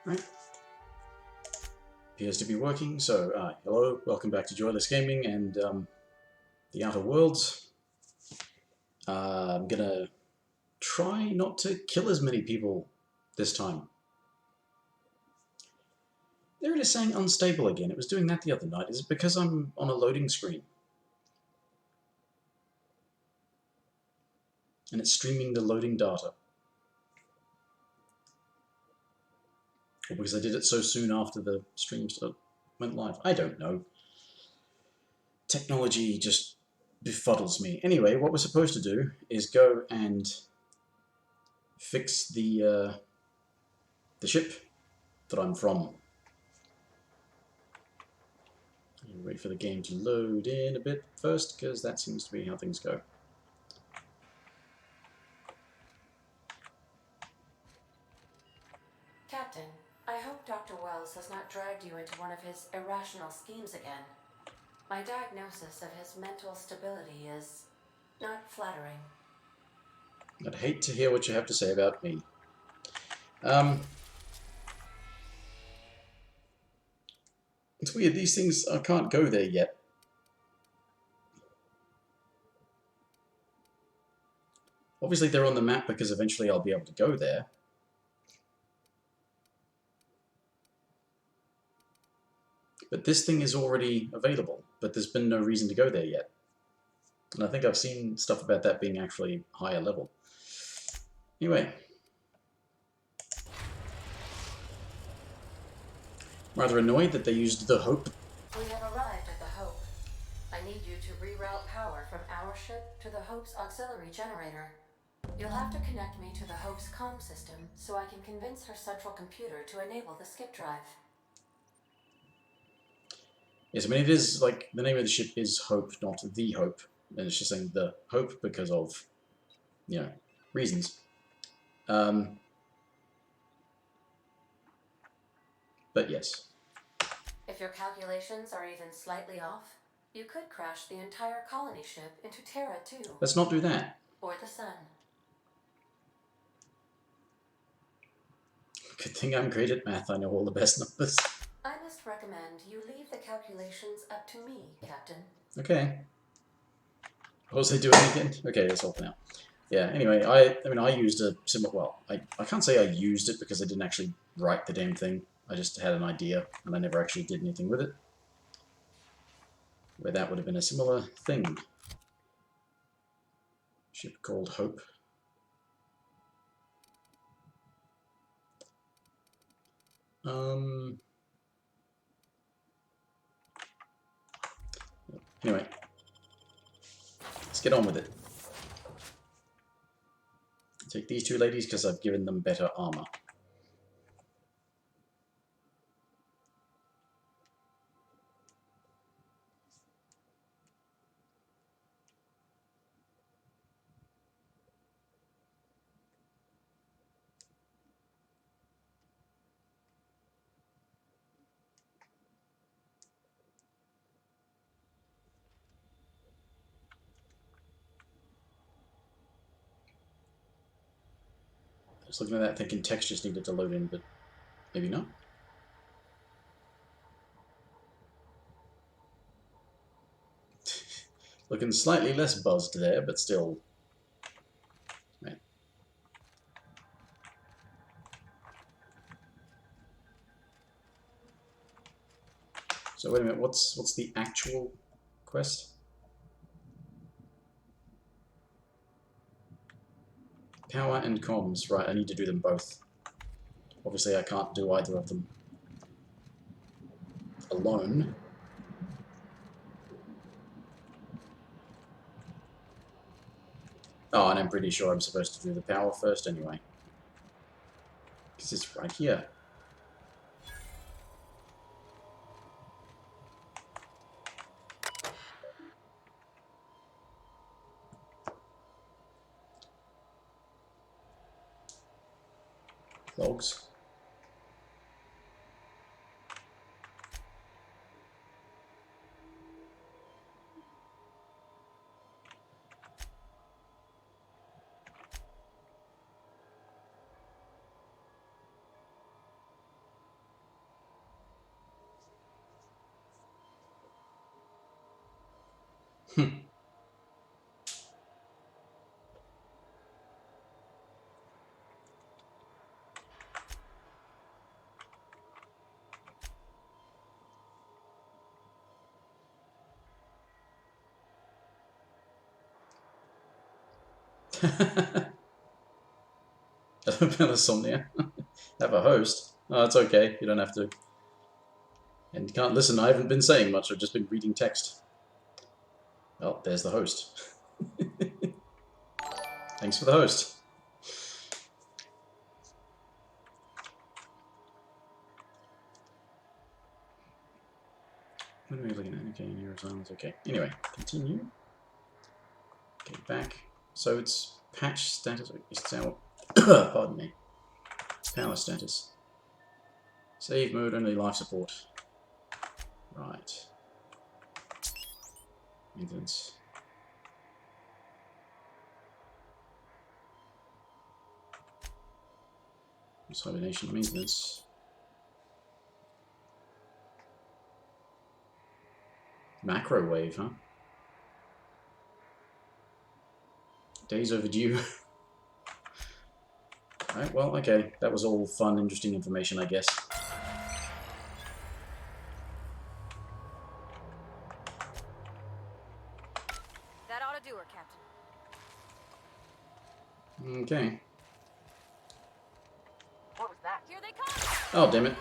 Right. Appears to be working. So, hello, welcome back to Joyless Gaming and the Outer Worlds. I'm gonna try not to kill as many people this time. There it is saying unstable again. It was doing that the other night. Is it because I'm on a loading screen? And it's streaming the loading data. Or because I did it so soon after the stream went live. I don't know. Technology just befuddles me. Anyway, what we're supposed to do is go and fix the ship that I'm from. Wait for the game to load in a bit first, because that seems to be how things go. Captain, I hope Dr. Wells has not dragged you into one of his irrational schemes again. My diagnosis of his mental stability is not flattering. I'd hate to hear what you have to say about me. It's weird, these things, I can't go there yet. Obviously they're on the map because eventually I'll be able to go there. But this thing is already available, but there's been no reason to go there yet. And I think I've seen stuff about that being actually higher level. Anyway. Rather annoyed that they used the Hope. We have arrived at the Hope. I need you to reroute power from our ship to the Hope's auxiliary generator. You'll have to connect me to the Hope's comm system so I can convince her central computer to enable the skip drive. Yes, I mean, it is like the name of the ship is Hope, not the Hope. And it's just saying the Hope because of, you know, reasons. But yes. If your calculations are even slightly off, you could crash the entire colony ship into Terra too. Let's not do that. Or the sun. Good thing I'm great at math. I know all the best numbers. I must recommend you leave the calculations up to me, Captain. Okay. What was I doing again? Okay, that's all for now. Yeah, anyway, I mean, I used a similar... Well, I can't say I used it because I didn't actually write the damn thing. I just had an idea, and I never actually did anything with it. Where that would have been a similar thing. Ship called Hope. Anyway. Let's get on with it. Take these two ladies because I've given them better armor. Just looking at that thinking text just needed to load in, but maybe not. Looking slightly less buzzed there, but still. Right. So wait a minute, what's the actual quest? Power and comms, right, I need to do them both. Obviously I can't do either of them alone. Oh, and I'm pretty sure I'm supposed to do the power first anyway. Because it's right here. Logs. Insomnia. Have a host. Oh, it's okay. You don't have to. And you can't listen. I haven't been saying much. I've just been reading text. Oh, there's the host. Thanks for the host. What are we looking at? Okay, neurosilence. Okay. Anyway, continue. Okay, back. So it's patch status. It's our pardon me. Power status. Save mode, only life support. Right. Maintenance. Hibernation maintenance. Macro wave, huh? Days overdue. Alright, well, okay. That was all fun, interesting information, I guess. That ought to do her, Captain. Okay. What was that? Here they come! Oh, damn it.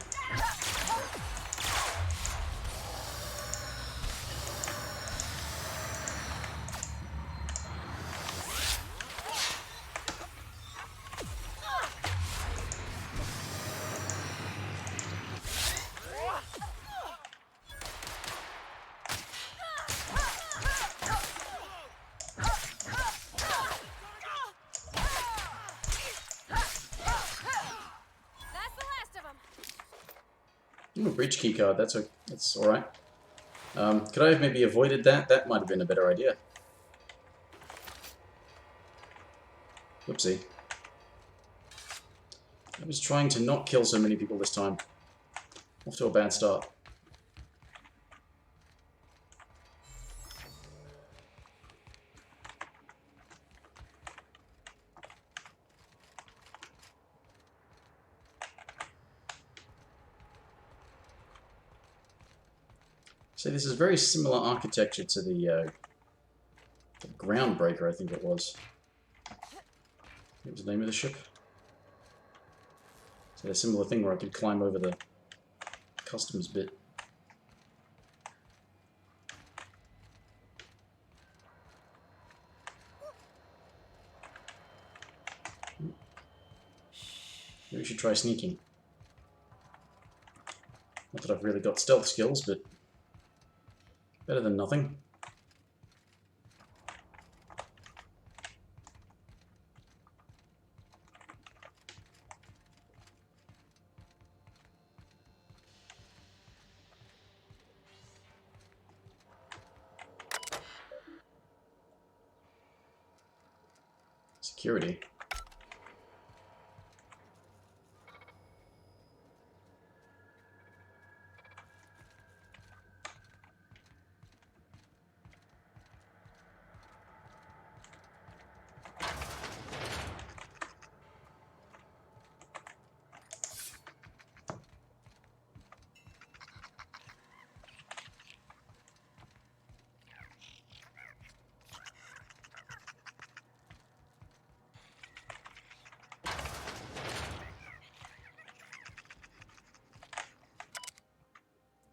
That's the last of them. Ooh, breach keycard. That's alright. Could I have maybe avoided that? That might have been a better idea. Whoopsie. I was trying to not kill so many people this time. Off to a bad start. So this is very similar architecture to the Groundbreaker, I think it was. What was the name of the ship? So a similar thing where I could climb over the customs bit. Maybe we should try sneaking. Not that I've really got stealth skills, but better than nothing. Security.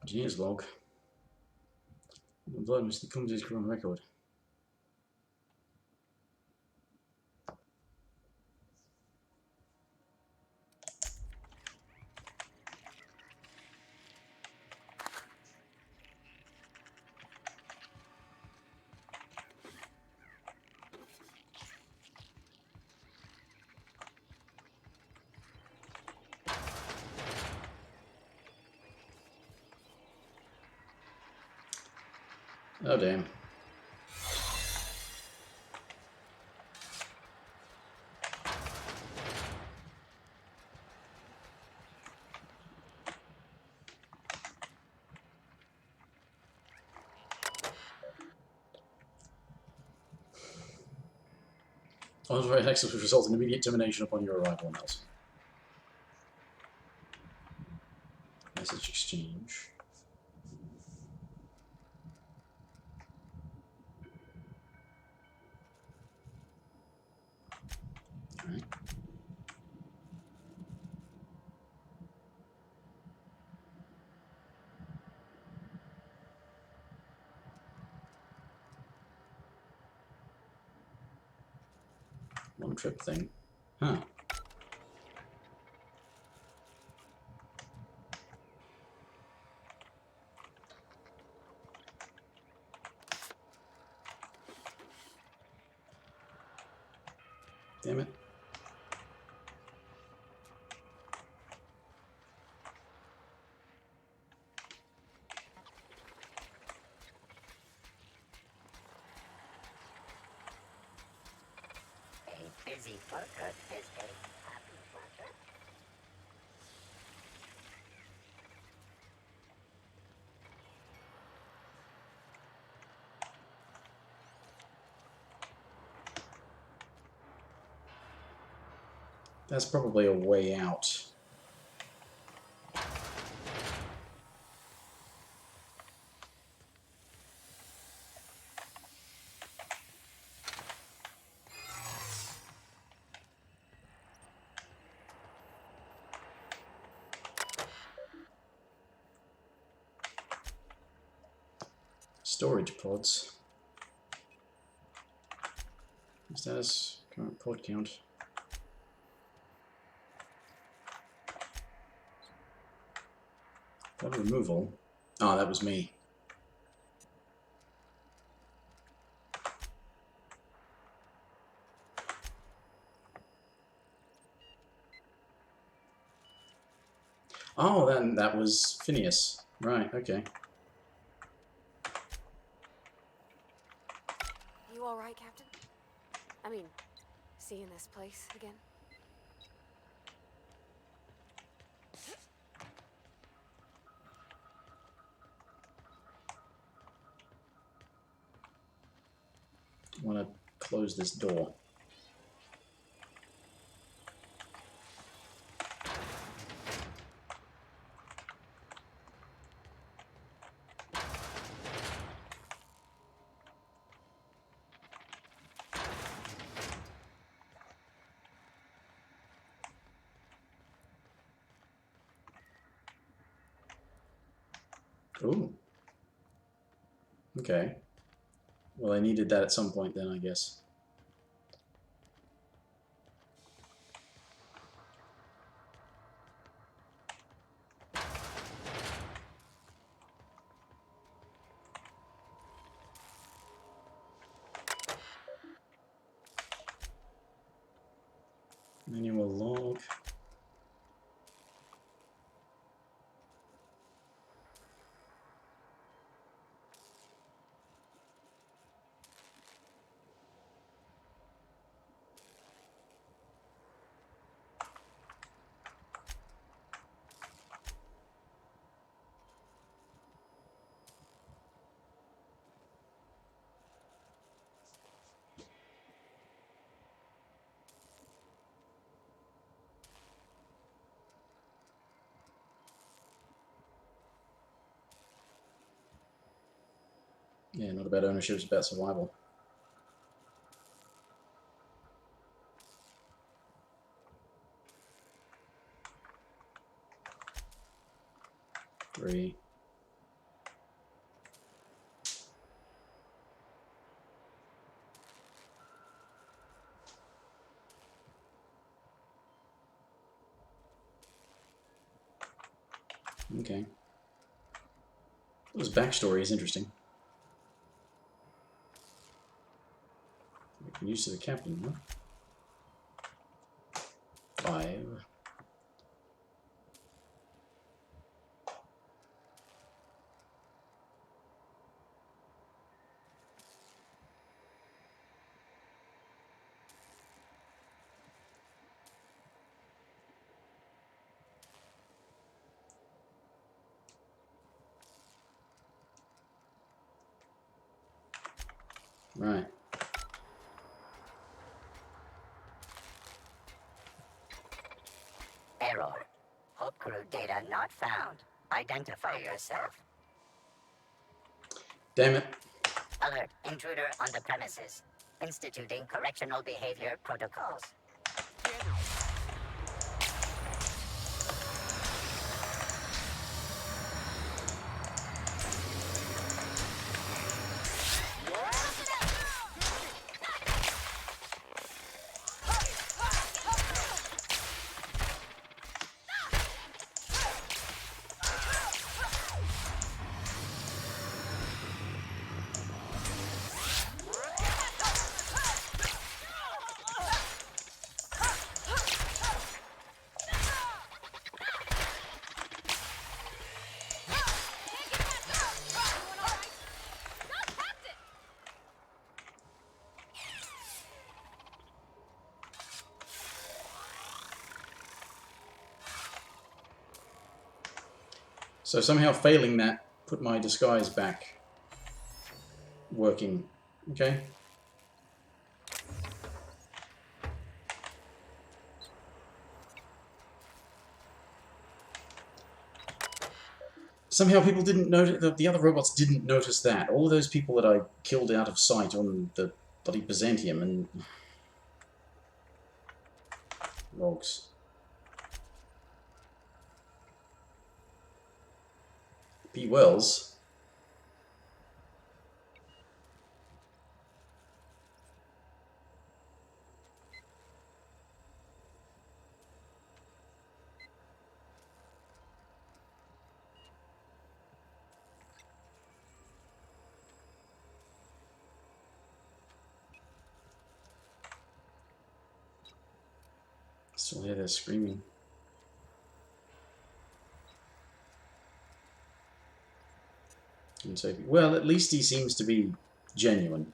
Engineer's log. Blood must come to his current record. Oh damn. On-flight access will result in immediate termination upon your arrival, Nelson. Message exchange. Alright. One trip thing. Huh. Damn it. A busy worker is a happy worker. That's probably a way out. Storage pods. Status, current pod count. Pod removal. Oh, that was me. Oh, then that was Phineas. Right, okay. You all right, Captain? I mean, seeing this place again? I want to close this door. Ooh. Okay. Well, I needed that at some point then, I guess. Manual log. Yeah, not about ownership, it's about survival. Three. Okay. His backstory is interesting. Making use of the captain, huh? 5. Right. Data not found. Identify yourself. Damn it. Alert, intruder on the premises. Instituting correctional behavior protocols. So somehow failing that put my disguise back working. Okay. Somehow people didn't notice, the other robots didn't notice that. All of those people that I killed out of sight on the bloody Byzantium and... logs. P. Wells. Still hear that screaming. And so, well, at least he seems to be genuine.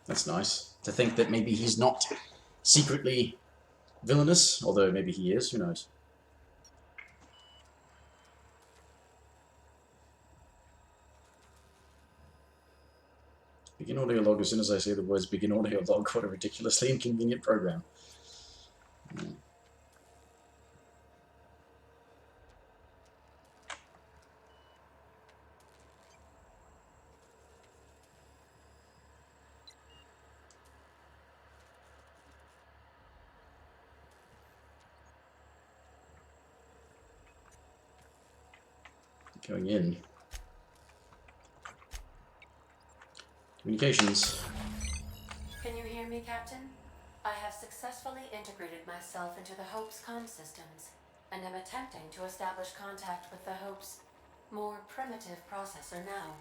That's nice. To think that maybe he's not secretly villainous, although maybe he is, who knows. Begin audio log as soon as I say the words begin audio log. What a ridiculously inconvenient program. Yeah. Going in. Communications. Can you hear me, Captain? I have successfully integrated myself into the Hope's comm systems, and am attempting to establish contact with the Hope's more primitive processor now.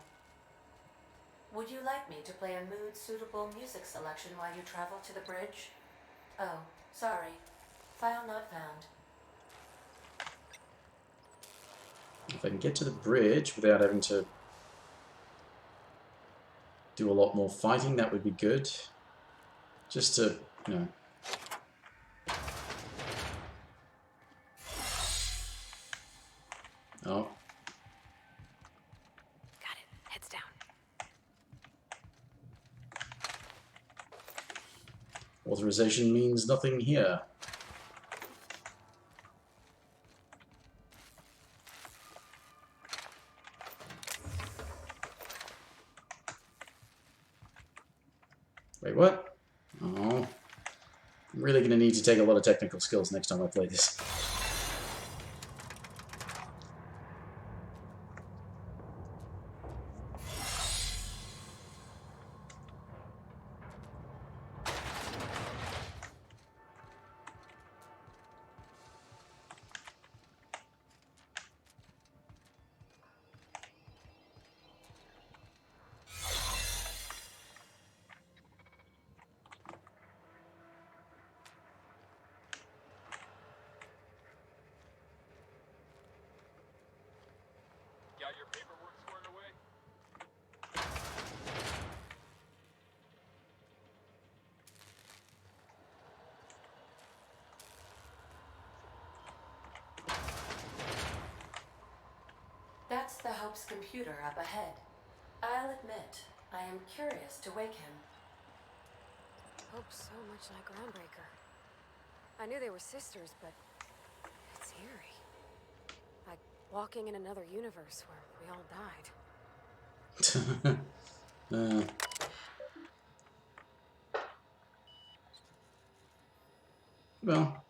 Would you like me to play a mood-suitable music selection while you travel to the bridge? Oh, sorry. File not found. If I can get to the bridge without having to do a lot more fighting, that would be good. Just to, you know... Oh. Got it. Heads down. Authorization means nothing here. Wait, what? Oh. I'm really going to need to take a lot of technical skills next time I play this. Got your paperwork squared away? That's the Hope's computer up ahead. I'll admit, I am curious to wake him. Hope's so much like Groundbreaker. I knew they were sisters, but eerie. Like walking in another universe where we all died. Well,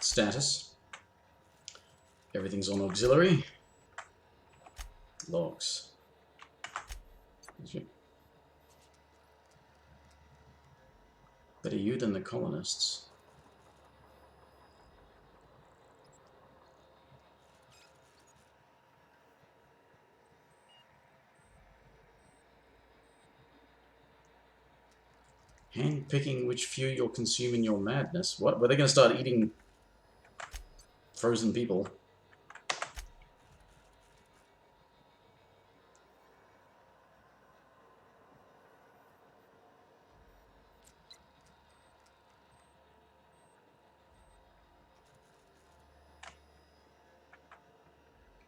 status. Everything's on auxiliary. Logs. Better you than the colonists. Handpicking which few you'll consume in your madness. What? Were they going to start eating frozen people?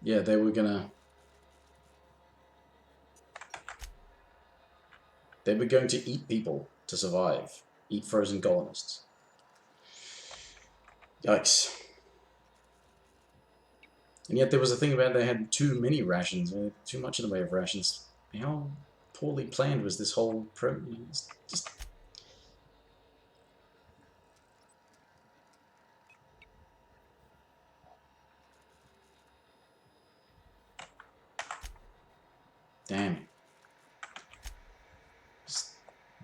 Yeah, they were gonna... They were going to eat people to survive. Eat frozen colonists. Yikes. And yet there was a thing about they had too many rations, too much in the way of rations. How poorly planned was this whole program? Just... Damn.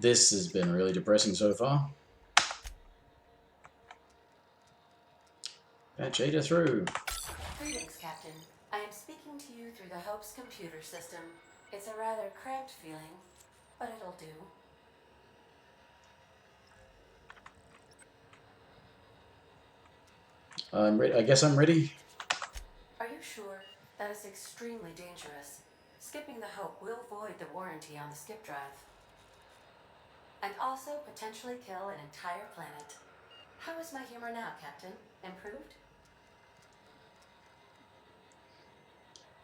This has been really depressing so far. Patch Ada through. Greetings, Captain. I am speaking to you through the Hope's computer system. It's a rather cramped feeling, but it'll do. I'm ready. I guess I'm ready. Are you sure? That is extremely dangerous. Skipping the Hope will void the warranty on the skip drive. And also potentially kill an entire planet. How is my humor now, Captain? Improved?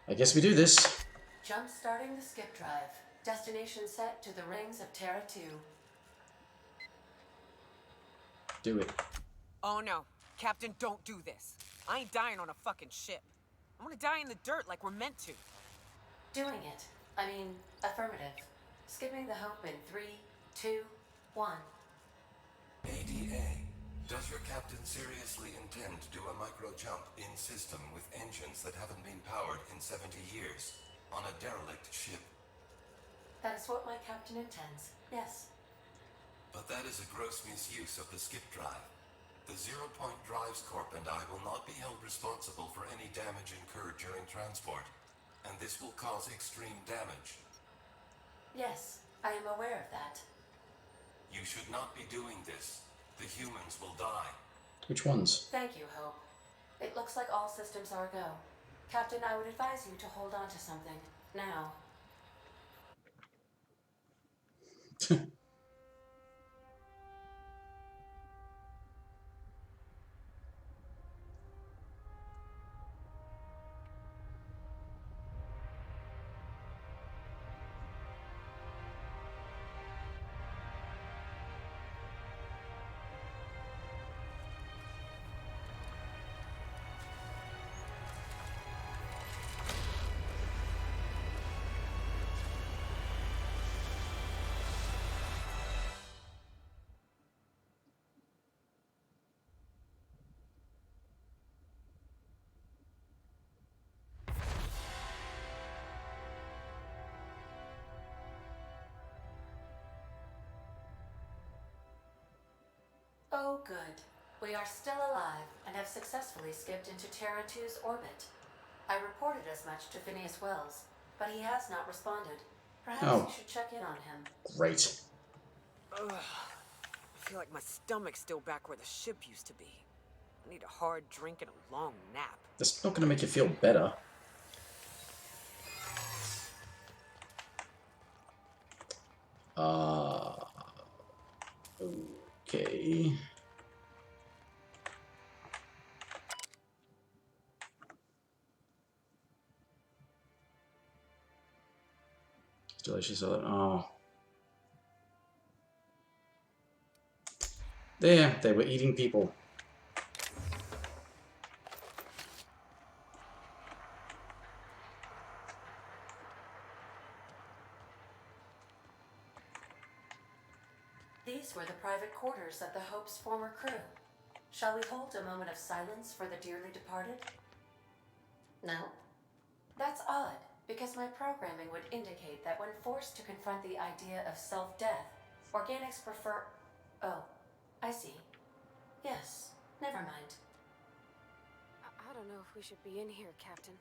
I guess we do this. Jump-starting the skip drive. Destination set to the rings of Terra 2. Do it. Oh no. Captain, don't do this. I ain't dying on a fucking ship. I'm gonna die in the dirt like we're meant to. Doing it. I mean, affirmative. Skipping the Hope in 3, 2, 1. ADA, does your captain seriously intend to do a micro-jump in system with engines that haven't been powered in 70 years on a derelict ship? That is what my captain intends, yes. But that is a gross misuse of the skip drive. The Zero Point Drives Corp and I will not be held responsible for any damage incurred during transport, and this will cause extreme damage. Yes, I am aware of that. You should not be doing this. The humans will die. Which ones? Thank you, Hope. It looks like all systems are go. Captain, I would advise you to hold on to something. Now. Oh, good. We are still alive and have successfully skipped into Terra 2's orbit. I reported as much to Phineas Wells, but he has not responded. Perhaps you should check in on him. Great. Ugh. I feel like my stomach's still back where the ship used to be. I need a hard drink and a long nap. That's not going to make you feel better. Okay. Still actually saw that. Oh. There, they were eating people. These were the private quarters of the Hope's former crew. Shall we hold a moment of silence for the dearly departed? No? That's odd, because my programming would indicate that when forced to confront the idea of self-death, organics prefer... Oh, I see. Yes, never mind. I don't know if we should be in here, Captain.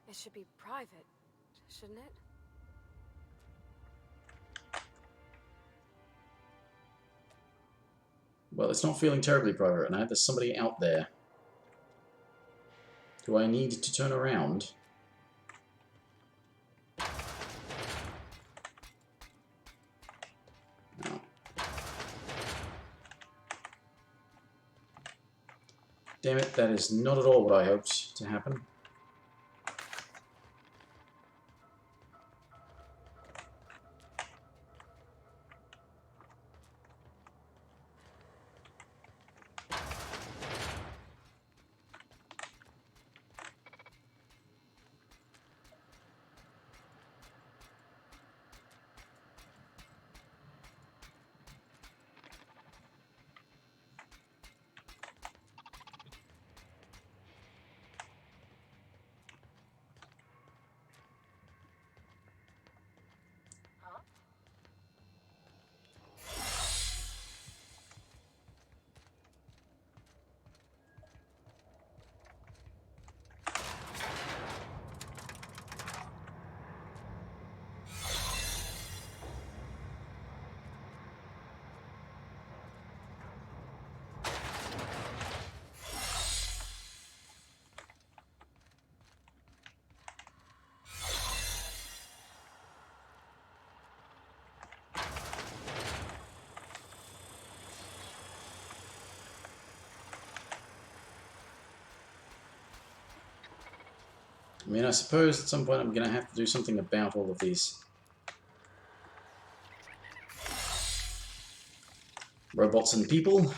It should be private, shouldn't it? Well, it's not feeling terribly private right now. There's somebody out there. Do I need to turn around? No. Damn it, that is not at all what I hoped to happen. I mean, I suppose at some point I'm going to have to do something about all of these robots and people.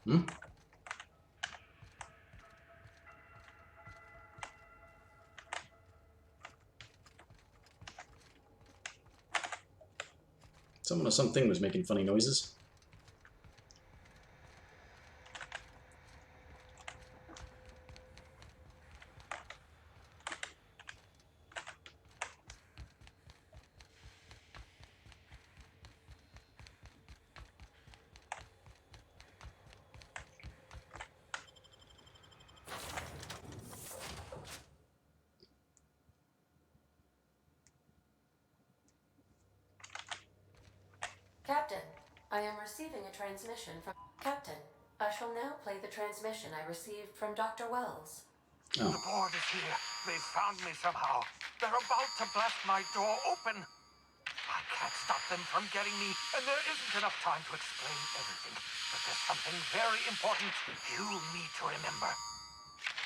Hmm? Someone or something was making funny noises. Captain, I am receiving a transmission from... Captain, I shall now play the transmission I received from Dr. Wells. Oh. The board is here. They found me somehow. They're about to blast my door open. I can't stop them from getting me, and there isn't enough time to explain everything. But there's something very important you need to remember.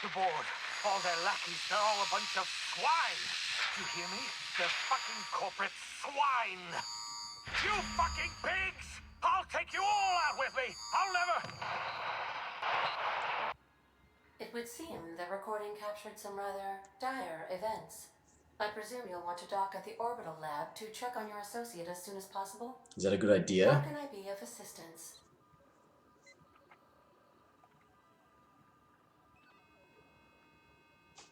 The board, all their lackeys, they're all a bunch of swine. Do you hear me? They're fucking corporate swine. You fucking pigs! I'll take you all out with me! I'll never... It would seem the recording captured some rather dire events. I presume you'll want to dock at the orbital lab to check on your associate as soon as possible? Is that a good How idea? can I be of assistance?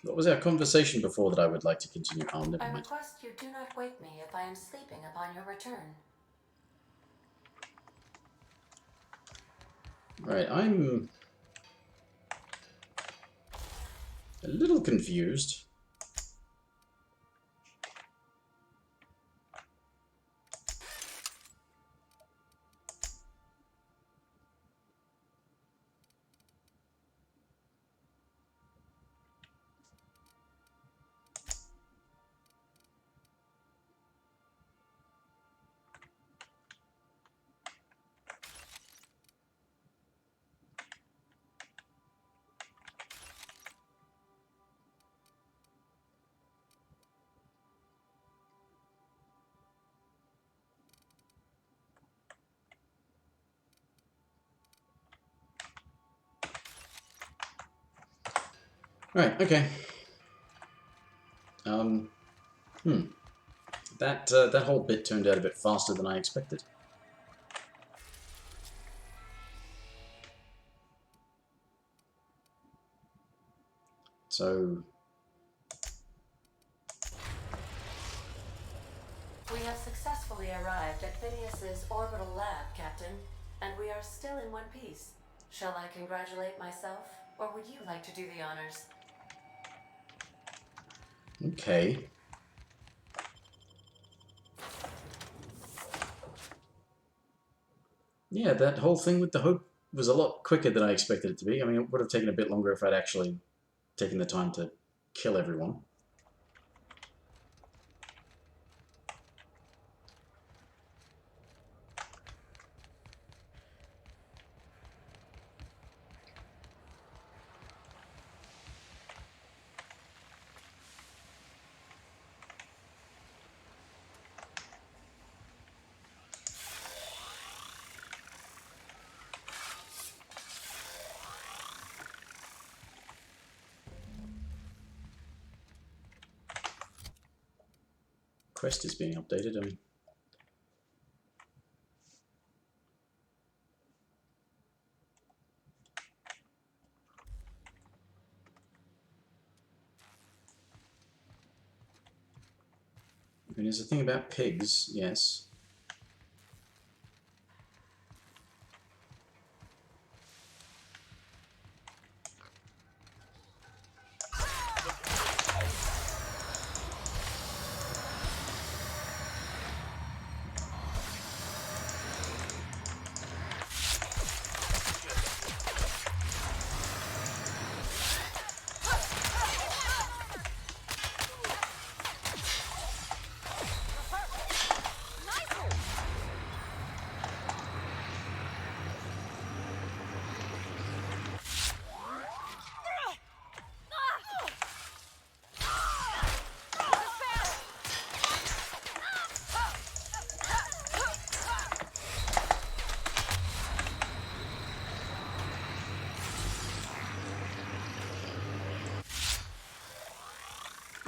What was our conversation before that I would like to continue? Oh, never I mind. request you do not wake me if I am sleeping upon your return. Right, I'm a little confused. Right, okay. That whole bit turned out a bit faster than I expected. So, We have successfully arrived at Phineas's orbital lab, Captain, and we are still in one piece. Shall I congratulate myself, or would you like to do the honors? okay. Yeah, that whole thing with the Hope was a lot quicker than I expected it to be. I mean, it would have taken a bit longer if I'd actually taken the time to kill everyone. Quest is being updated. I mean, there's a thing about pigs, yes.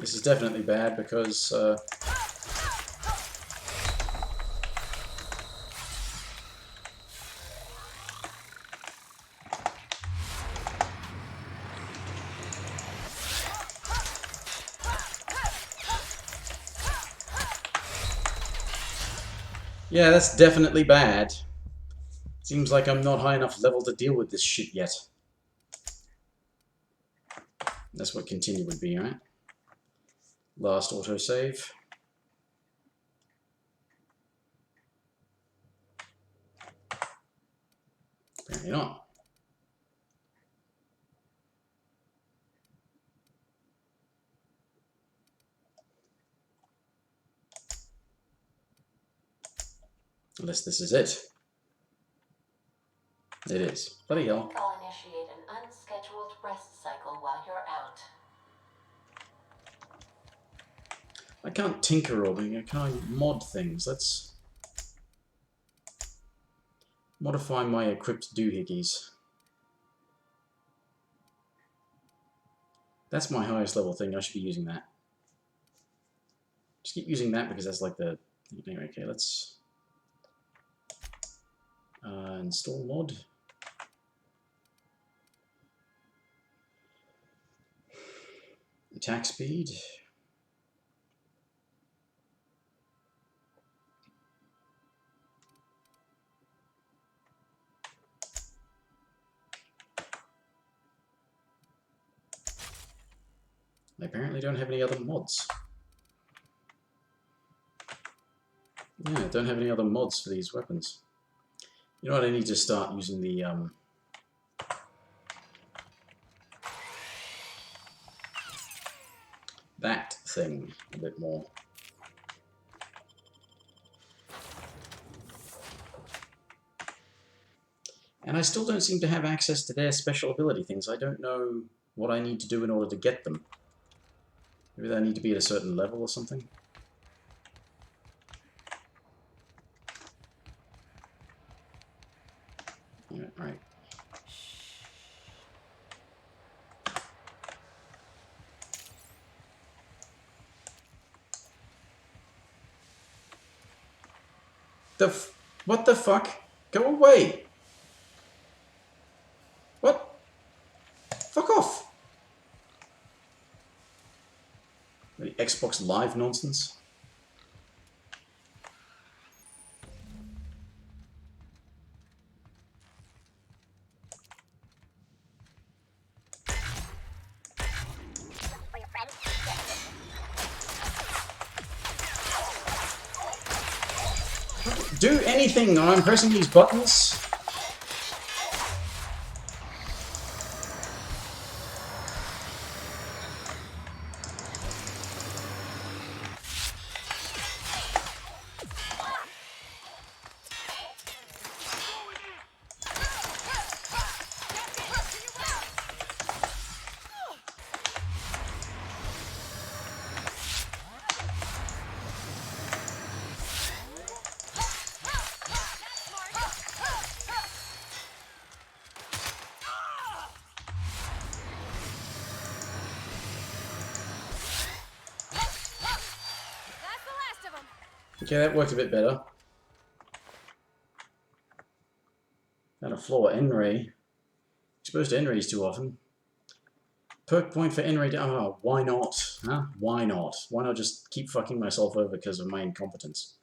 This is definitely bad because yeah, that's definitely bad. Seems like I'm not high enough level to deal with this shit yet. That's what continue would be, right? Last autosave. Apparently not. Unless this is it. It is. Bloody hell. I'll initiate an unscheduled rest cycle while you're out. I can't tinker or I can't mod things. Let's modify my equipped doohickeys. That's my highest level thing. I should be using that. Just keep using that because that's like the... Anyway, okay, let's install mod. Attack speed. I apparently don't have any other mods. Yeah, I don't have any other mods for these weapons. You know what, I need to start using the that thing a bit more. And I still don't seem to have access to their special ability things. I don't know what I need to do in order to get them. Maybe they need to be at a certain level or something. Yeah, right. What the fuck? Go away! What? Fuck off! The Xbox Live nonsense? For your friend. Do anything! I'm pressing these buttons. Okay, that worked a bit better. Found a flaw. Enray. Exposed to Enrays too often. Perk point for Enray. Oh, why not? Huh? Why not? Why not just keep fucking myself over because of my incompetence?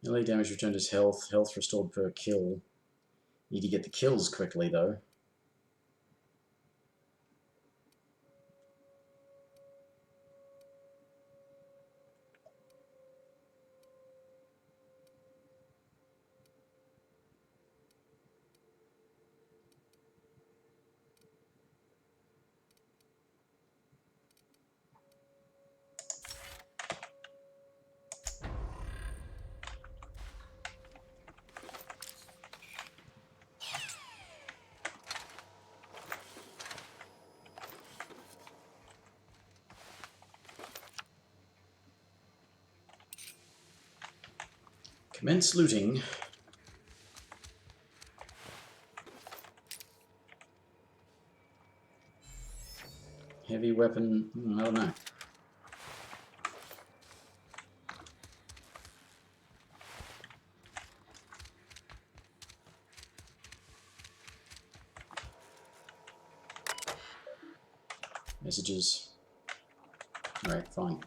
Melee damage returned as health. Health restored per kill. Need to get the kills quickly though. Commence looting. Heavy weapon. I don't know. Messages. Alright, fine.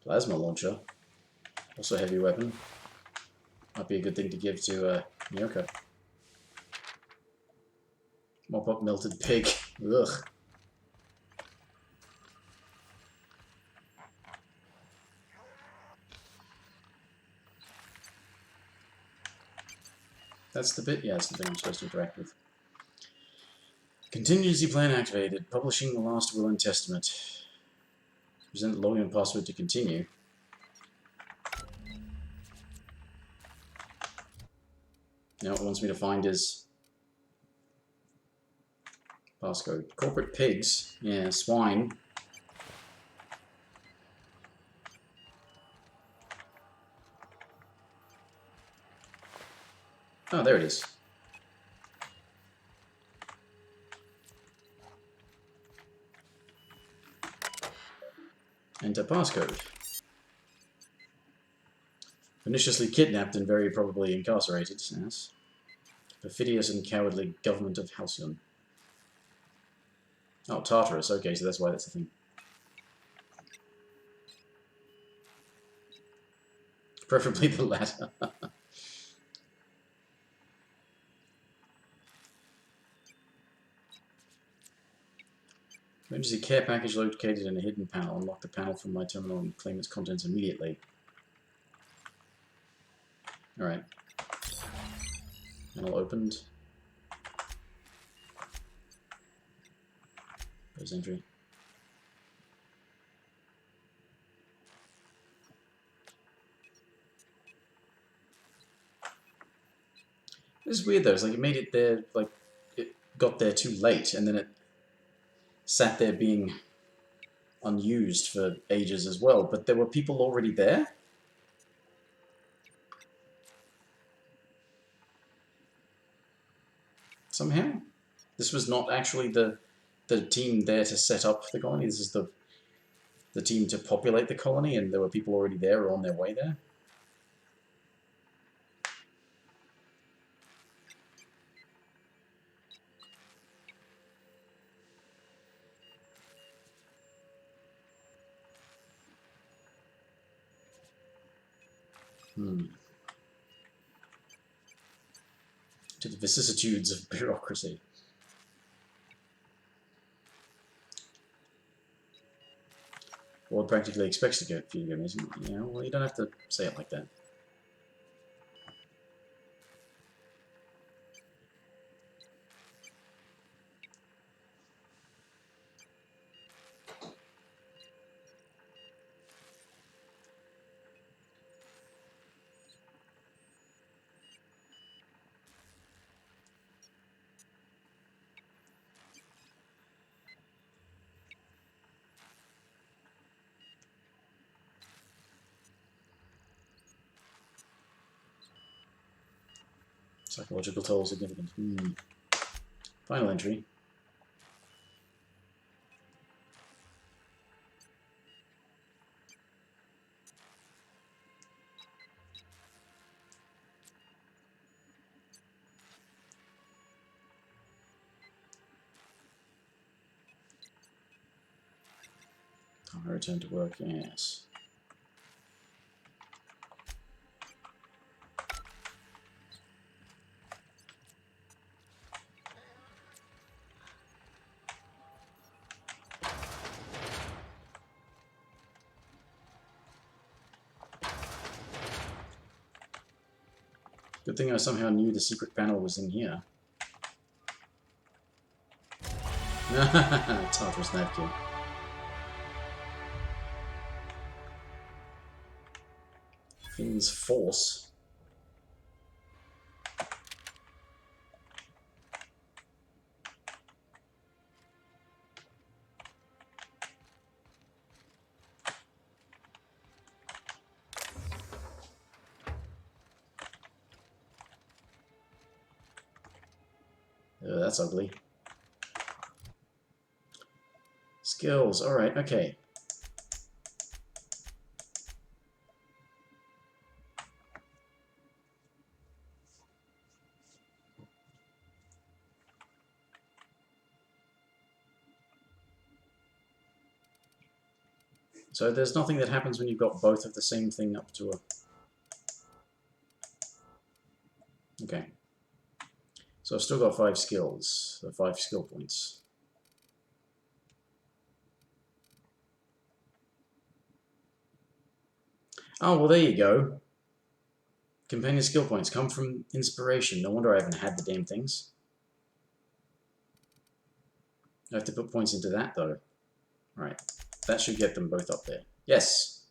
Plasma launcher. Also a heavy weapon. Might be a good thing to give to Miyoko. Mop up melted pig. Ugh. That's the bit? Yeah, that's the thing I'm supposed to interact with. Contingency plan activated. Publishing the last will and testament. Present the login password to continue. Now it wants me to find his passcode. Corporate pigs. Yeah, swine. Oh, there it is. Enter passcode. Perniciously kidnapped and very probably incarcerated. Yes. Perfidious and cowardly government of Halcyon. Oh, Tartarus. Okay, so that's why that's the thing. Preferably the latter. Emergency care package located in a hidden panel. Unlock the panel from my terminal and claim its contents immediately. Alright. Panel opened. Close entry. This is weird though, it's like it made it there, like, it got there too late, and then it sat there being unused for ages as well, but there were people already there? Somehow? This was not actually the team there to set up the colony, this is the team to populate the colony, and there were people already there or on their way there? To the vicissitudes of bureaucracy. Board practically expects to get for you to go, you know, well, you don't have to say it like that. Psychological toll significant. Final entry. I return to work, yes. Good thing I somehow knew the secret panel was in here. Tartarus napkin. Fiend's force. That's ugly. Skills, alright, okay. So there's nothing that happens when you've got both of the same thing up to a... Okay. So I've still got 5 skills, 5 skill points. Oh, well there you go. Companion skill points come from inspiration. No wonder I haven't had the damn things. I have to put points into that though. Right. That should get them both up there. Yes.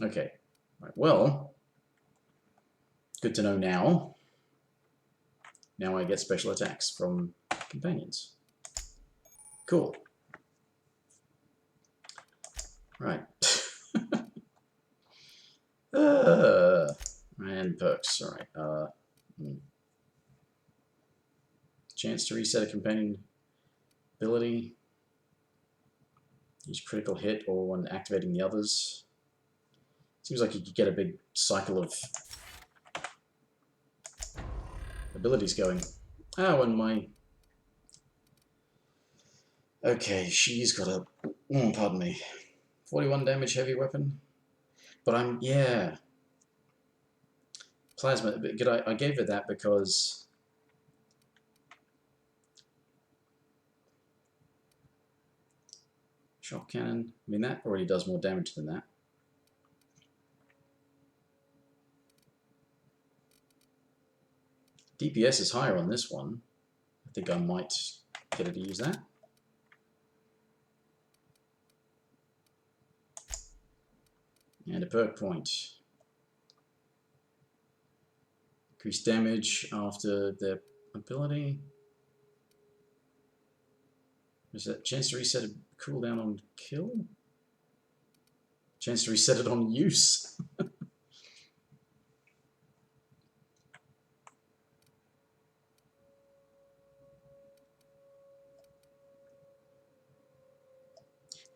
Okay. Right. Well, good to know now. Now I get special attacks from companions. Cool. Right. And perks. Alright. Chance to reset a companion ability. Use critical hit or when activating the others. Seems like you could get a big cycle of abilities going. Oh, and my... Okay, she's got a... pardon me. 41 damage heavy weapon. But I'm... Yeah. Plasma. I gave her that because... Shock cannon. I mean, that already does more damage than that. DPS is higher on this one. I think I might get it to use that. And a perk point. Increase damage after their ability. Is that chance to reset a cooldown on kill? Chance to reset it on use?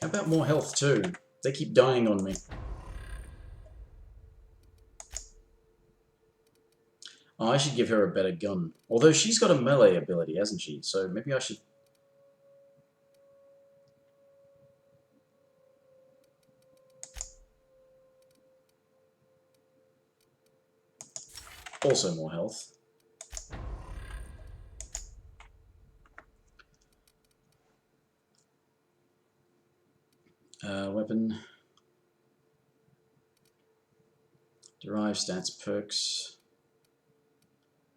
How about more health too? They keep dying on me. Oh, I should give her a better gun. Although she's got a melee ability, hasn't she? So maybe I should... Also more health. Weapon. Derive stats, perks.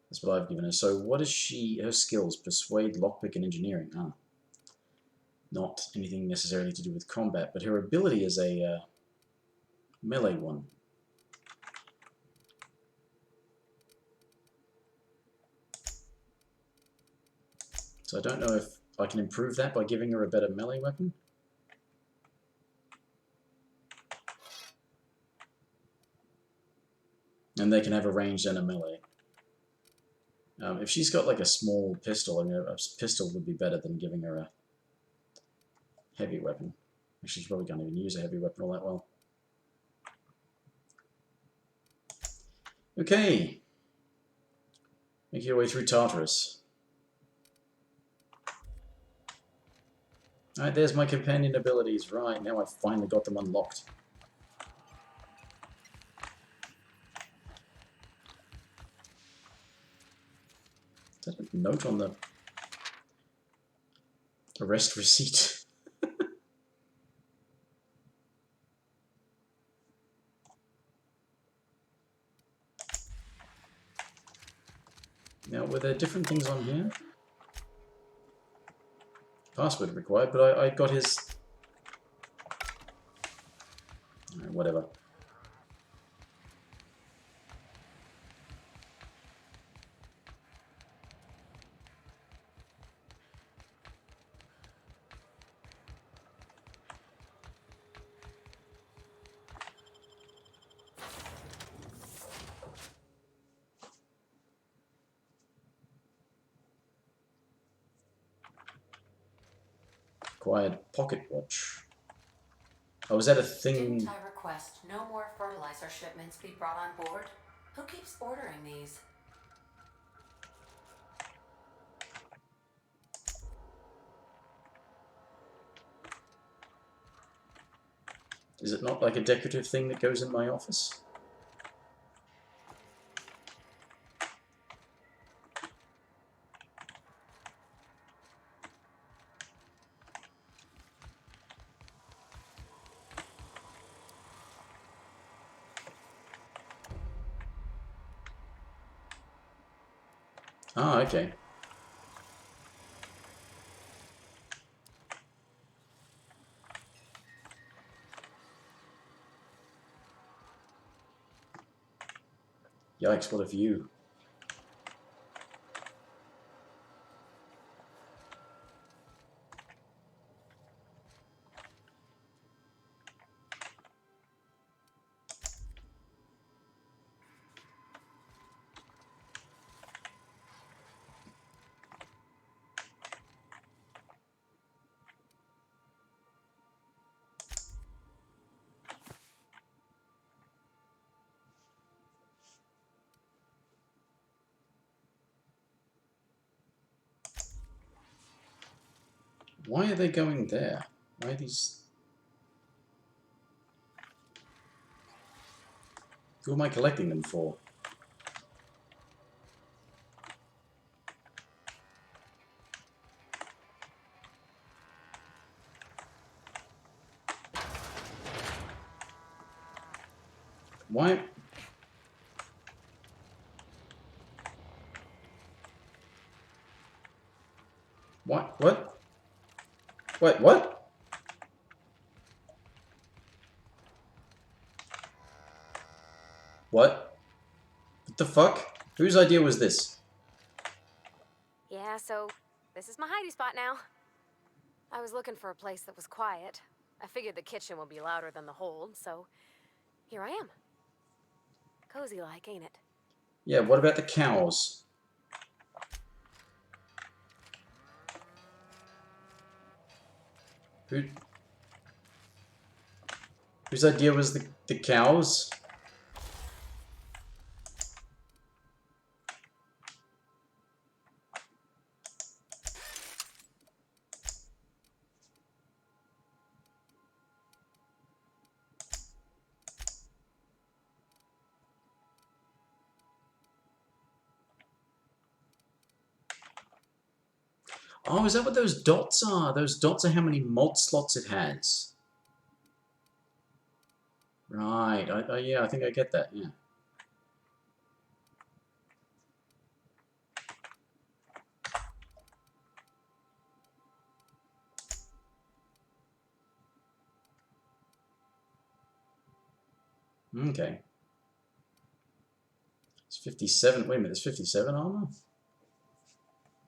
That's what I've given her. So what is she... Her skills? Persuade, lockpick, and engineering. Ah. Not anything necessarily to do with combat, but her ability is a melee one. So I don't know if I can improve that by giving her a better melee weapon. And they can have a ranged and a melee. If she's got like a small pistol, I mean, a pistol would be better than giving her a heavy weapon. She's probably can't even use a heavy weapon all that well. Okay. Make your way through Tartarus. Alright, there's my companion abilities. Right, now I've finally got them unlocked. Is that a note on the arrest receipt? Now, were there different things on here? Password required, but I got his... whatever. Acquired pocket watch. Oh, is that a thing? Didn't I request no more fertilizer shipments be brought on board? Who keeps ordering these? Is it not like a decorative thing that goes in my office? Ah, okay. Yikes, what a view. Why are they going there? Why are these... Who am I collecting them for? Why? What? What? Wait, what? What? What the fuck? Whose idea was this? Yeah, so this is my hidey spot now. I was looking for a place that was quiet. I figured the kitchen would be louder than the hold, so here I am. Cozy like, ain't it? Yeah, what about the cows? Who? Whose idea was the cows? Oh, is that what those dots are? Those dots are how many mod slots it has. Right. Yeah, I think I get that. Yeah. Okay. It's 57. Wait a minute. There's 57 armor.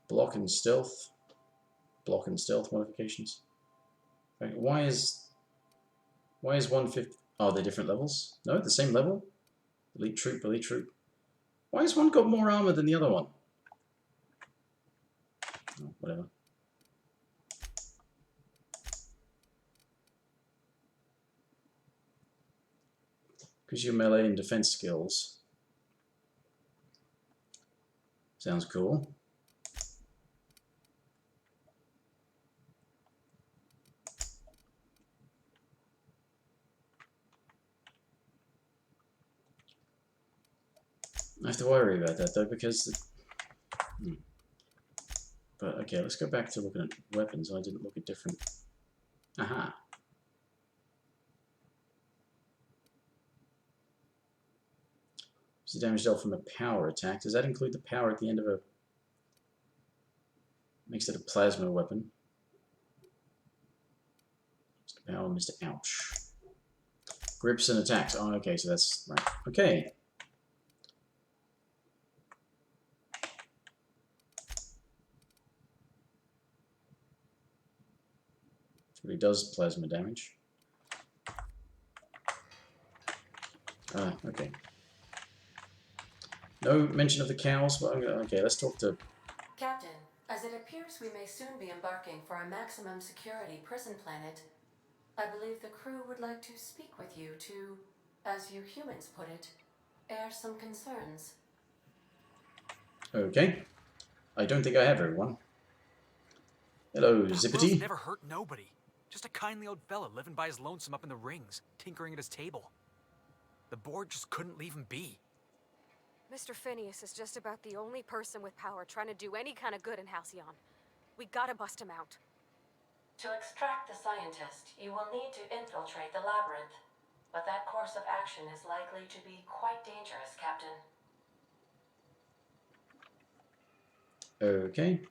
Block and stealth. Block and stealth modifications. Right, why is 150? Oh, they're different levels. No, the same level. Elite troop. Elite troop. Why has one got more armor than the other one? Oh, whatever. Because your melee and defense skills. Sounds cool. I have to worry about that though because. But okay, let's go back to looking at weapons. I didn't look at different. Aha. The damage dealt from a power attack. Does that include the power at the end of a... Makes it a plasma weapon. Mr. Power, Mr. Ouch. Grips and attacks. Oh, okay, so that's... Right. Okay. But he does plasma damage. Ah, okay. No mention of the cows. Well, okay, let's talk to... Captain, as it appears we may soon be embarking for a maximum security prison planet, I believe the crew would like to speak with you to, as you humans put it, air some concerns. Okay. I don't think I have everyone. Hello, Will's Zippity. never hurt nobody. Just a kindly old fella living by his lonesome up in the rings, tinkering at his table. The board just couldn't leave him be. Mr. Phineas is just about the only person with power trying to do any kind of good in Halcyon. We gotta bust him out. To extract the scientist, you will need to infiltrate the labyrinth. But that course of action is likely to be quite dangerous, Captain. Okay.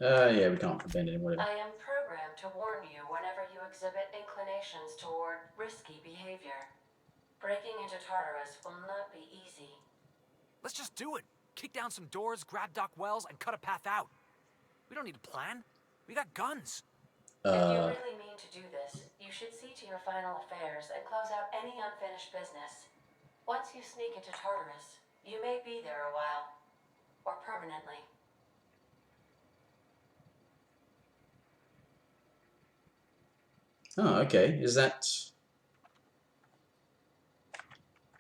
Yeah, we can't abandon him, whatever. I am programmed to warn you whenever you exhibit inclinations toward risky behavior. Breaking into Tartarus will not be easy. Let's just do it. Kick down some doors, grab Doc Wells, and cut a path out. We don't need a plan. We got guns. If you really mean to do this, you should see to your final affairs and close out any unfinished business. Once you sneak into Tartarus, you may be there a while. Or permanently. Oh, okay. Is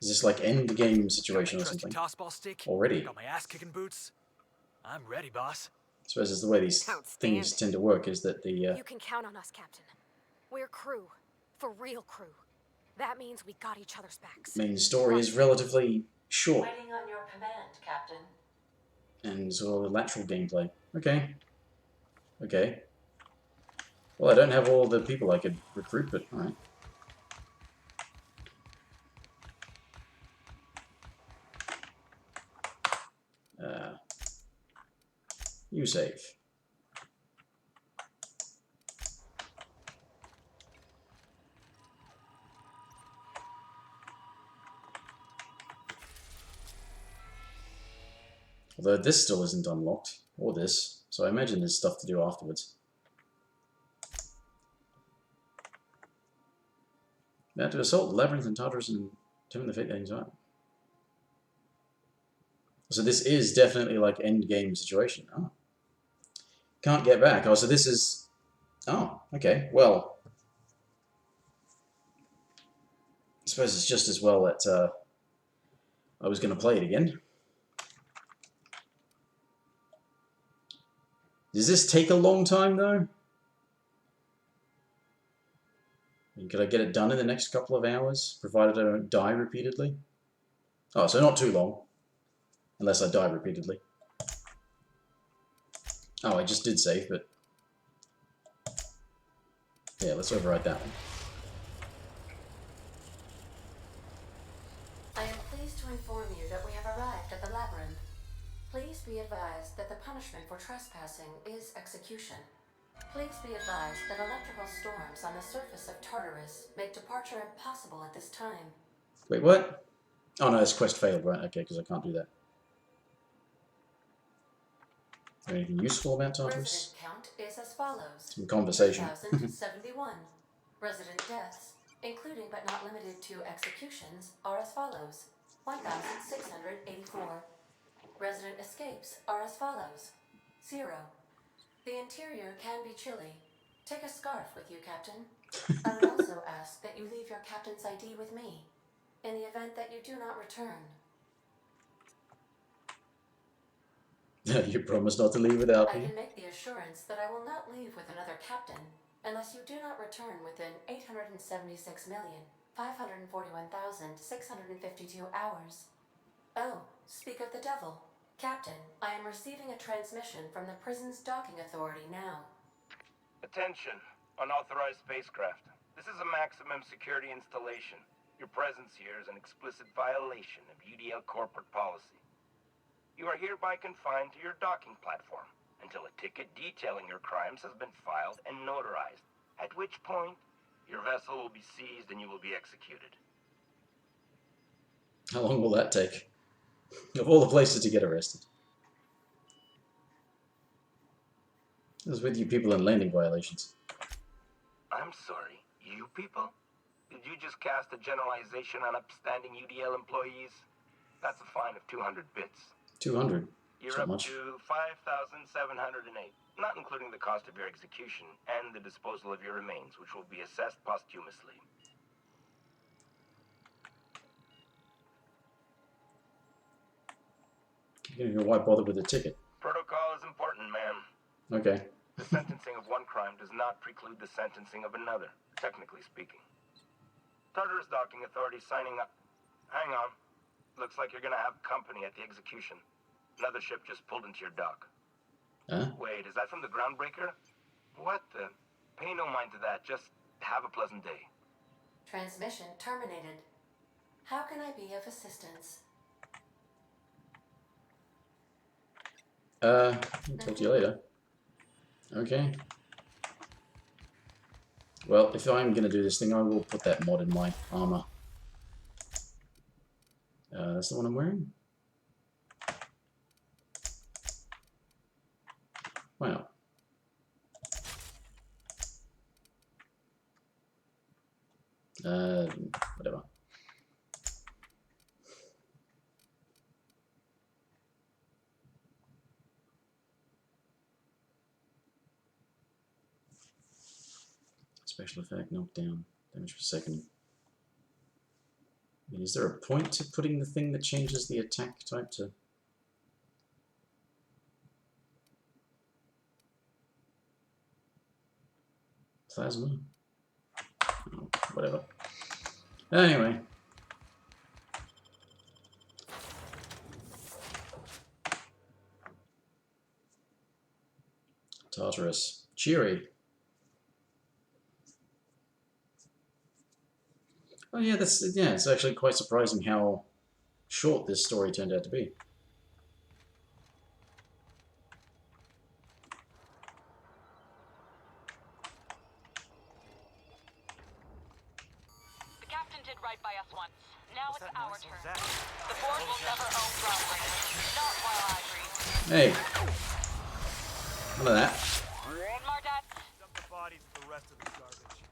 this like end game situation or Trusty something? tossball stick. Already. Got my ass kicking boots. I'm ready, boss. I suppose it's the way these things tend to work is that the... You can count on us, Captain. We're crew. For real crew. That means we got each other's backs. main story is relatively short. Waiting on your command, Captain. And sort of lateral gameplay. Okay. Okay. Well, I don't have all the people I could recruit, but alright. You save. Although this still isn't unlocked, or this, so I imagine there's stuff to do afterwards. Now to assault the labyrinth and Tartarus and determine the fate things out. So this is definitely like end game situation. Oh. Can't get back. Oh, so this is... Oh, okay. Well, I suppose it's just as well that I was going to play it again. Does this take a long time, though? I mean, could I get it done in the next couple of hours, provided I don't die repeatedly? Oh, so not too long. Unless I die repeatedly. Oh, I just did save, but... Yeah, let's override that one. I am pleased to inform you that we have arrived at the labyrinth. Please be advised that the punishment for trespassing is execution. Please be advised that electrical storms on the surface of Tartarus make departure impossible at this time. Wait, what? Oh no, this quest failed, right? Okay, because I can't do that. Is there anything useful about Tartarus? Resident count is as follows. Some conversation. 2,071. Resident deaths, including but not limited to executions, are as follows. 1,684. Resident escapes are as follows. 0. The interior can be chilly. Take a scarf with you, Captain. I would also ask that you leave your captain's ID with me, in the event that you do not return. You promise not to leave without I me? can make the assurance that I will not leave with another captain unless you do not return within 876,541,652 hours. Oh, speak of the devil. Captain, I am receiving a transmission from the prison's docking authority now. Attention, unauthorized spacecraft. This is a maximum security installation. Your presence here is an explicit violation of UDL corporate policy. You are hereby confined to your docking platform until a ticket detailing your crimes has been filed and notarized, at which point your vessel will be seized and you will be executed. How long will that take? Of all the places to get arrested. This is with you people in landing violations. I'm sorry, you people? Did you just cast a generalization on upstanding UDL employees? That's a fine of 200 bits. 200. You're Not up much. to 5,708, not including the cost of your execution and the disposal of your remains, which will be assessed posthumously. Why bother with a ticket? Protocol is important, ma'am. Okay. The sentencing of one crime does not preclude the sentencing of another, technically speaking. Tartarus Docking Authority signing up. Hang on. Looks like you're gonna have company at the execution. Another ship just pulled into your dock. Huh? Wait, is that from the Groundbreaker? What the? Pay no mind to that. Just have a pleasant day. Transmission terminated. How can I be of assistance? I'll talk to you later. Okay. Well, if I'm going to do this thing, I will put that mod in my armor. That's the one I'm wearing? Why not? Whatever. Special effect, knockdown, damage per second. I mean, is there a point to putting the thing that changes the attack type to... Plasma? Oh, whatever. Anyway. Tartarus. Cheery. Oh yeah, it's actually quite surprising how short this story turned out to be. Now it's our turn. The board will never own Groundbreaker. Not while I breathe. Hey. None of that. Mark that. Dump the bodies with the rest of the garbage.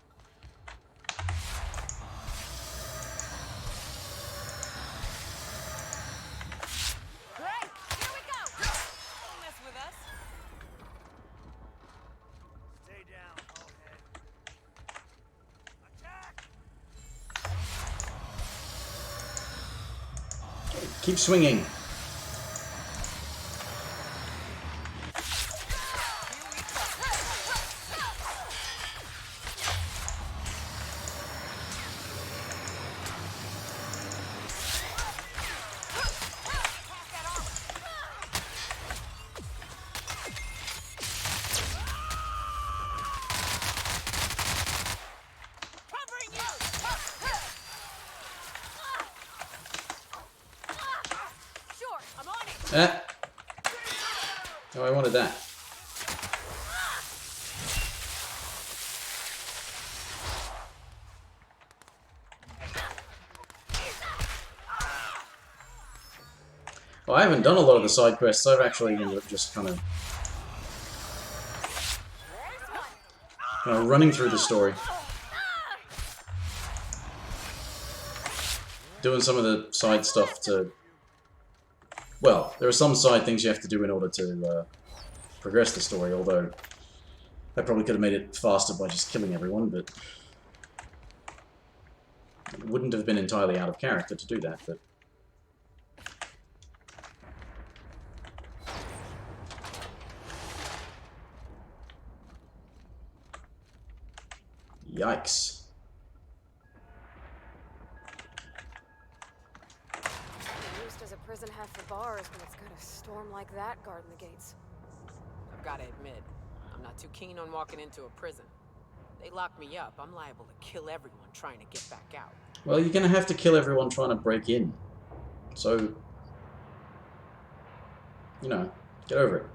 Great! Here we go! Don't mess with us. Stay down, all head. Attack! Keep swinging. Sure, I'm on it. Oh, I wanted that. Well, I haven't done a lot of the side quests. I've actually ended up just kind of running through the story. Doing some of the side stuff to... Well, there are some side things you have to do in order to progress the story, although I probably could have made it faster by just killing everyone, but it wouldn't have been entirely out of character to do that, but... Yikes. Used as a prison half for bars when it's got a storm like that guarding the gates. I've got to admit, I'm not too keen on walking into a prison. They lock me up, I'm liable to kill everyone trying to get back out. Well, you're gonna have to kill everyone trying to break in. So, you know, get over it.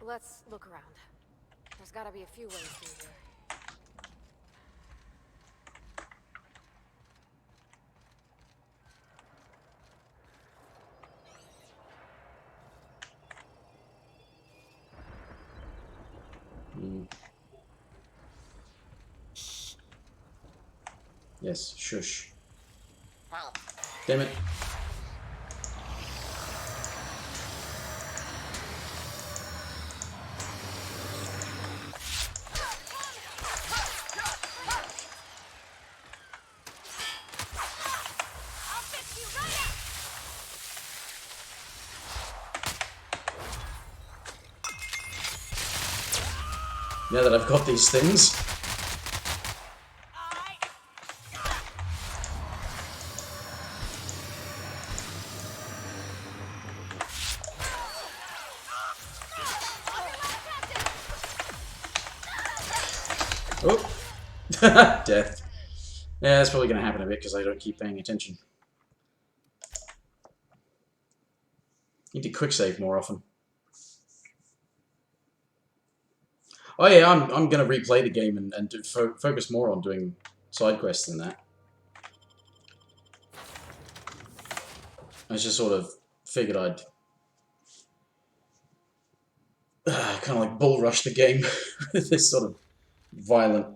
Let's look around. There's gotta be a few ways through here. Yes, shush. Hey, Damn it. Now that I've got these things. Oh! Death. Yeah, that's probably going to happen a bit because I don't keep paying attention. Need to quick save more often. Oh yeah, I'm going to replay the game and focus more on doing side quests than that. I just sort of figured I'd kind of like bull rush the game with this sort of violent,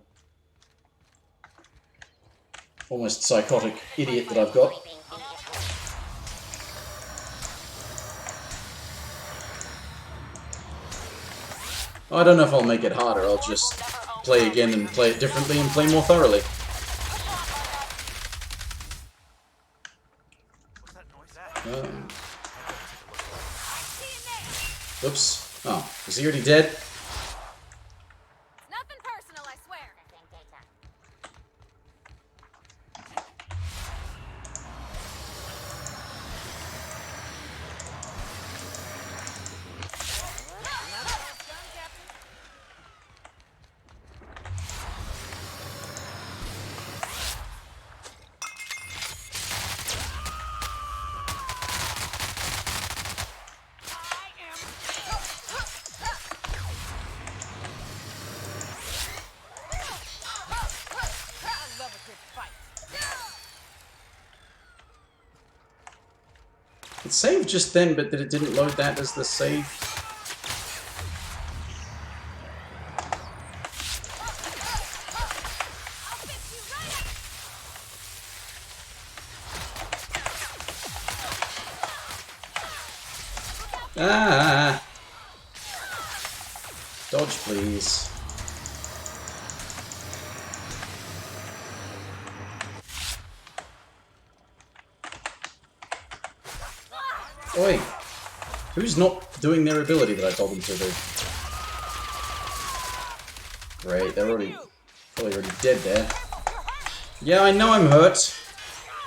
almost psychotic idiot that I've got. I don't know if I'll make it harder, I'll just play again and play it differently and play more thoroughly. Oops. Oh, is he already dead? Nothing personal, I swear. good fight. It saved just then, but that it didn't load that as the save. Ah! Dodge, please. Oi! Who's not doing their ability that I told them to do? Great, they're probably already dead there. Yeah, I know I'm hurt.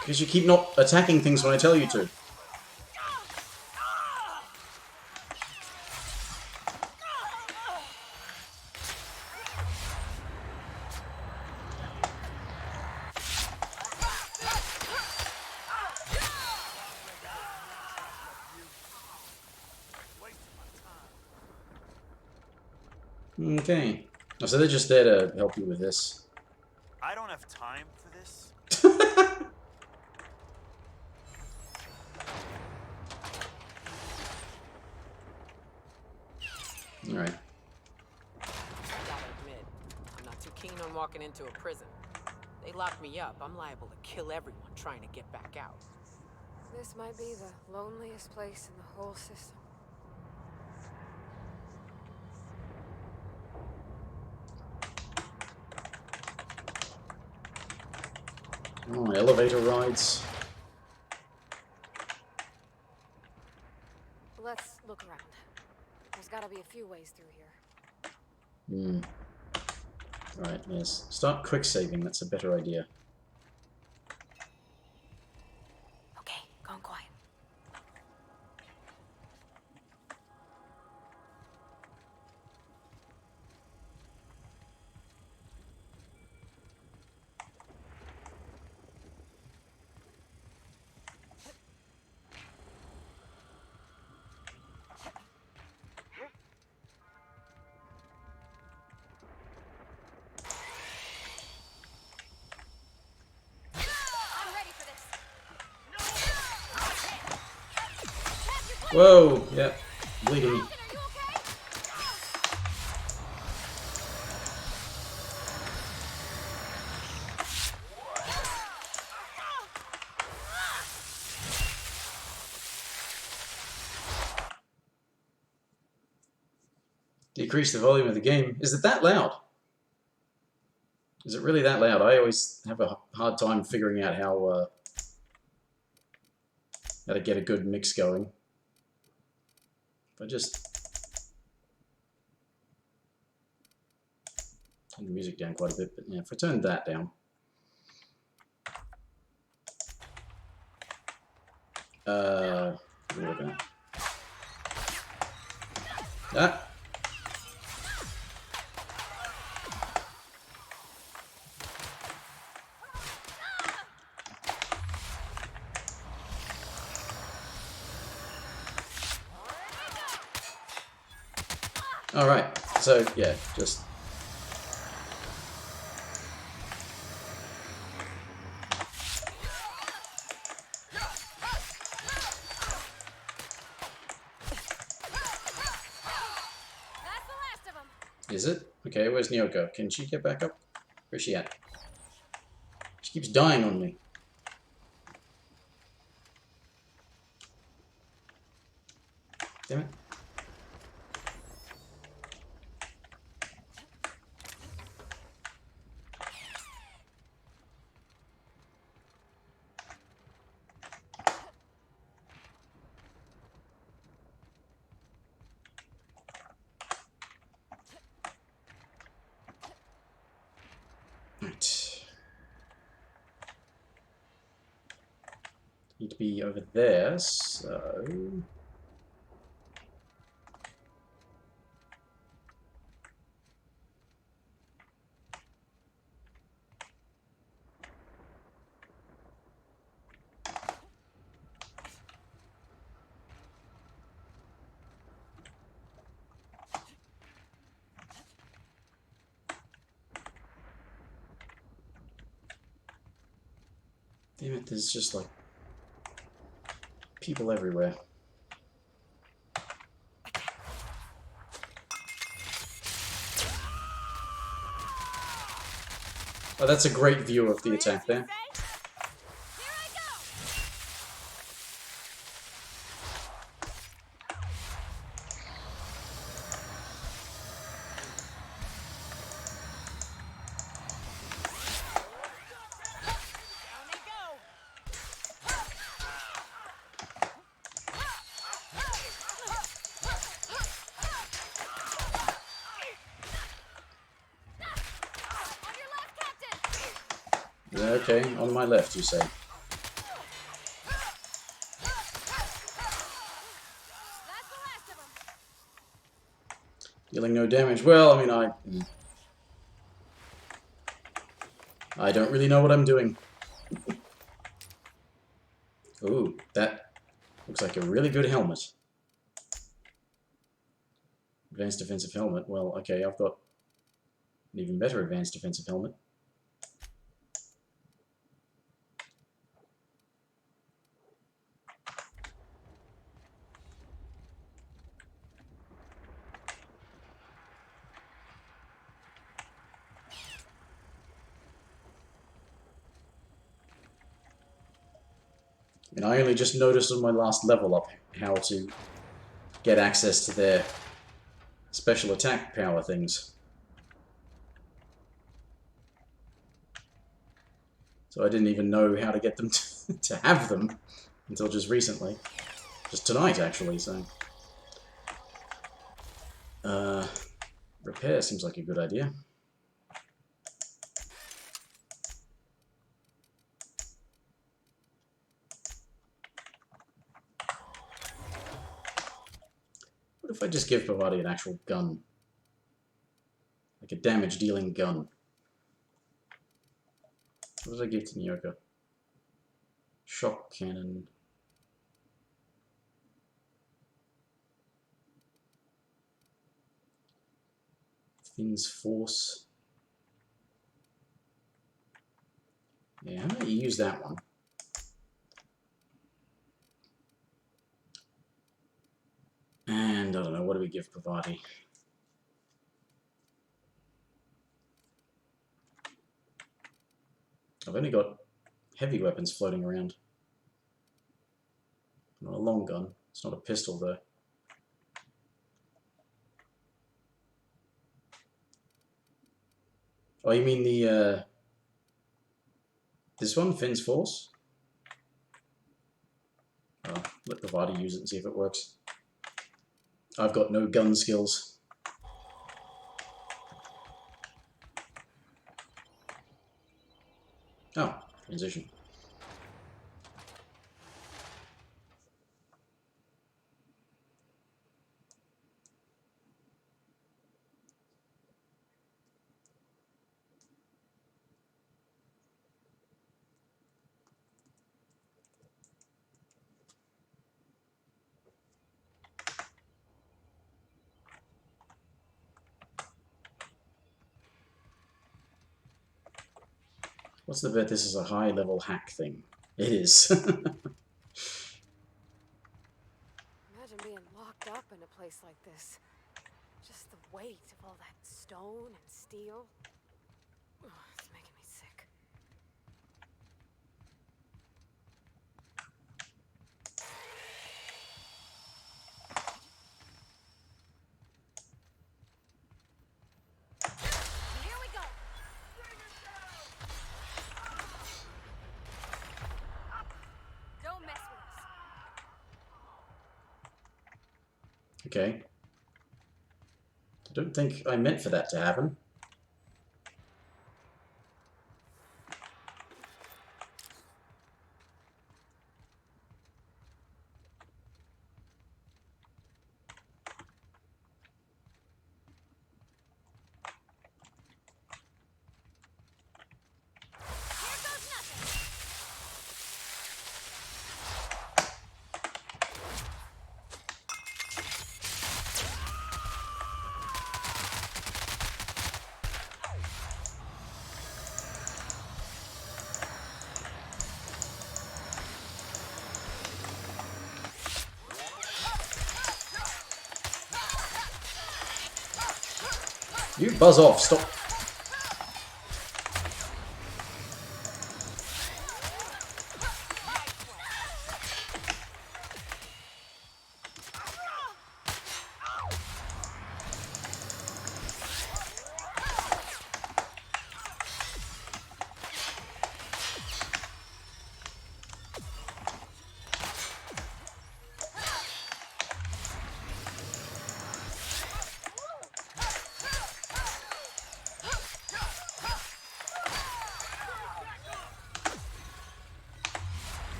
Because you keep not attacking things when I tell you to. Okay. Oh, so they're just there to help you with this. I don't have time for this. Alright. Gotta admit, I'm not too keen on walking into a prison. They lock me up, I'm liable to kill everyone trying to get back out. This might be the loneliest place in the whole system. Oh, elevator rides. Let's look around. There's gotta be a few ways through here. Right, yes. Start quick saving, that's a better idea. Okay, gone quiet. I'm ready for this. Whoa! Yeah. Bleeding. Are you okay? Decrease the volume of the game. Is it that loud? Is it really that loud? I always have a hard time figuring out how to get a good mix going. If I just turn the music down quite a bit, but yeah, if I turn that down. What are we looking at? Ah! Alright, so yeah, just... That's the last of them. Is it? Okay, where's Nyoko? Can she get back up? Where's she at? She keeps dying on me. Damn it. Right. Need to be over there, so... Damn it, there's just like people everywhere. Oh, that's a great view of the attack there. Okay, on my left, you say. Dealing no damage. Well, I mean, I don't really know what I'm doing. Ooh, that looks like a really good helmet. Advanced defensive helmet. Well, okay, I've got an even better advanced defensive helmet. And I only just noticed on my last level up how to get access to their special attack power things. So I didn't even know how to get them to have them until just recently. Just tonight, actually, so... repair seems like a good idea. What if I just give Bavati an actual gun? Like a damage-dealing gun. What did I give to Nyoka? Shock cannon. Finn's force. Yeah, how about you use that one? And I don't know, what do we give Bavati? I've only got heavy weapons floating around. Not a long gun. It's not a pistol, though. Oh, you mean the, this one? Finn's Force? Oh, let Bavati use it and see if it works. I've got no gun skills. Oh, transition. What's the bet this is a high-level hack thing? It is. Imagine being locked up in a place like this. Just the weight of all that stone and steel. Oh, it's making me sick. Here we go. Don't mess with us. Okay. I don't think I meant for that to happen. You buzz off. Stop.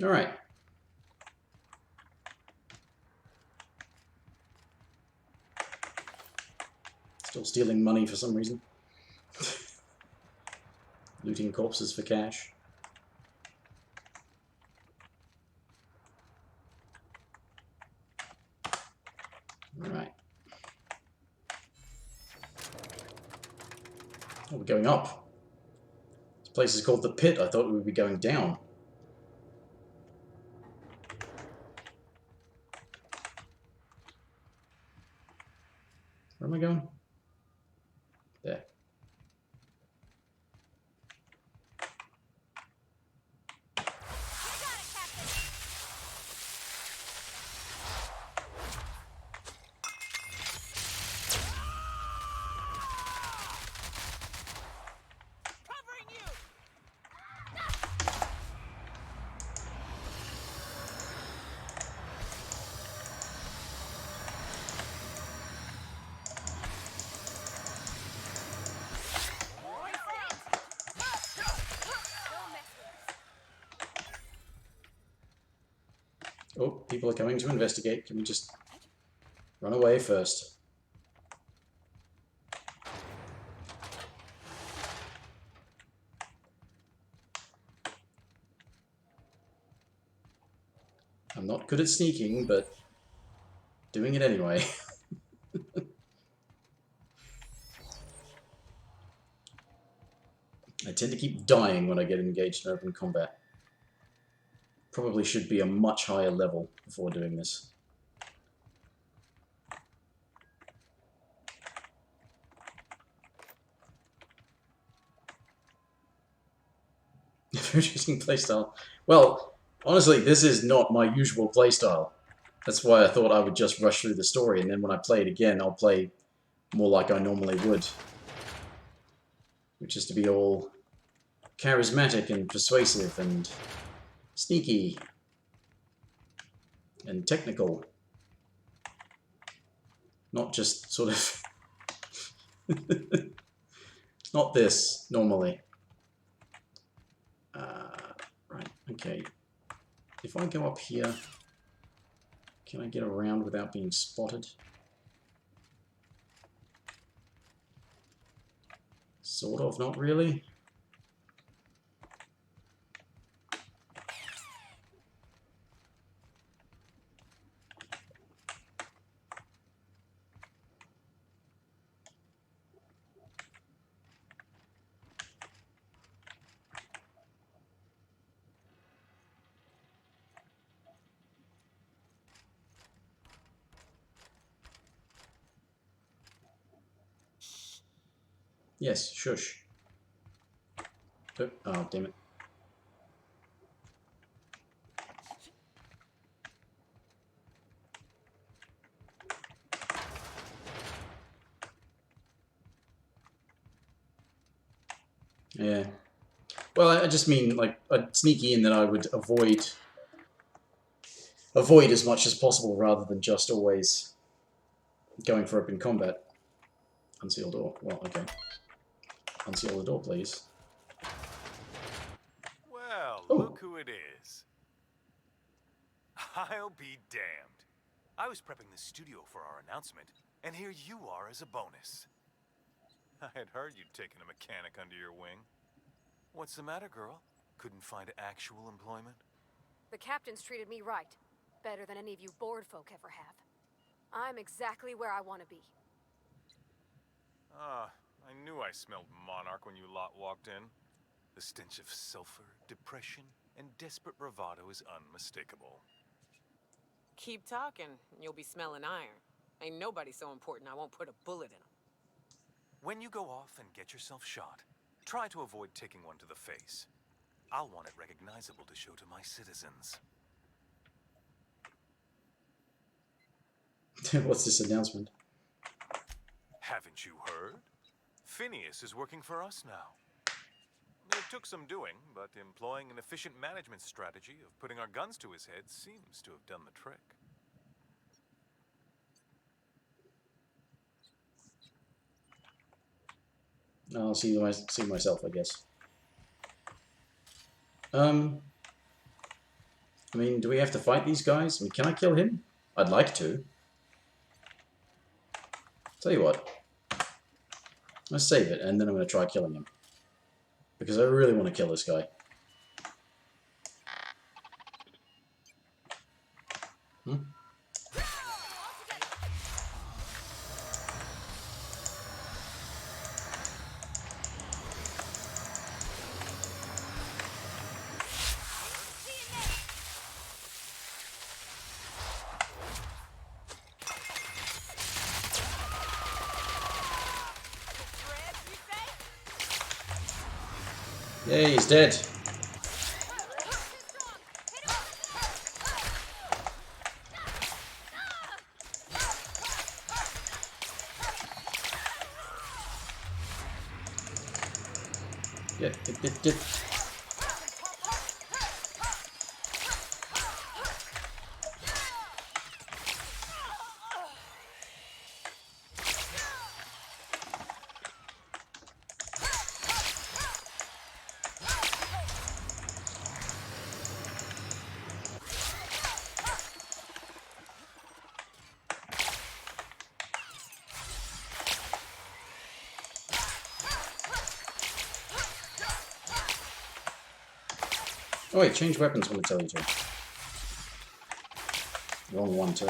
All right. Still stealing money for some reason. Looting corpses for cash. All right. Oh, we're going up. This place is called the Pit. I thought we would be going down. Where am I going? There. Oh, people are coming to investigate. Can we just run away first? I'm not good at sneaking, but doing it anyway. I tend to keep dying when I get engaged in open combat. Probably should be a much higher level before doing this. Interesting playstyle. Well, honestly, this is not my usual playstyle. That's why I thought I would just rush through the story, and then when I play it again, I'll play more like I normally would. Which is to be all charismatic and persuasive and sneaky and technical. Not just sort of... not this, normally. Right, okay. If I go up here, can I get around without being spotted? Sort of, not really. Yes, shush. Oh, damn it. Yeah. Well, I just mean, like, I'd sneaky in that I would avoid as much as possible rather than just always going for open combat. Unseal door. Well, okay. Unseal the door, please. Well, Oh. look who it is. I'll be damned. I was prepping the studio for our announcement, and here you are as a bonus. I had heard you'd taken a mechanic under your wing. What's the matter, girl? Couldn't find actual employment? The captain's treated me right. Better than any of you bored folk ever have. I'm exactly where I want to be. Ah, I knew I smelled Monarch when you lot walked in. The stench of sulfur, depression, and desperate bravado is unmistakable. Keep talking, and you'll be smelling iron. Ain't nobody so important I won't put a bullet in him. When you go off and get yourself shot, try to avoid taking one to the face. I'll want it recognizable to show to my citizens. What's this announcement? Haven't you heard? Phineas is working for us now. It took some doing, but employing an efficient management strategy of putting our guns to his head seems to have done the trick. I'll see myself, I guess. I mean, do we have to fight these guys? I mean, can I kill him? I'd like to. Tell you what. Let's save it, and then I'm going to try killing him. Because I really want to kill this guy. Hmm? Yeah, he's dead. Get. Oh wait, change weapons when I tell you to. Wrong one too.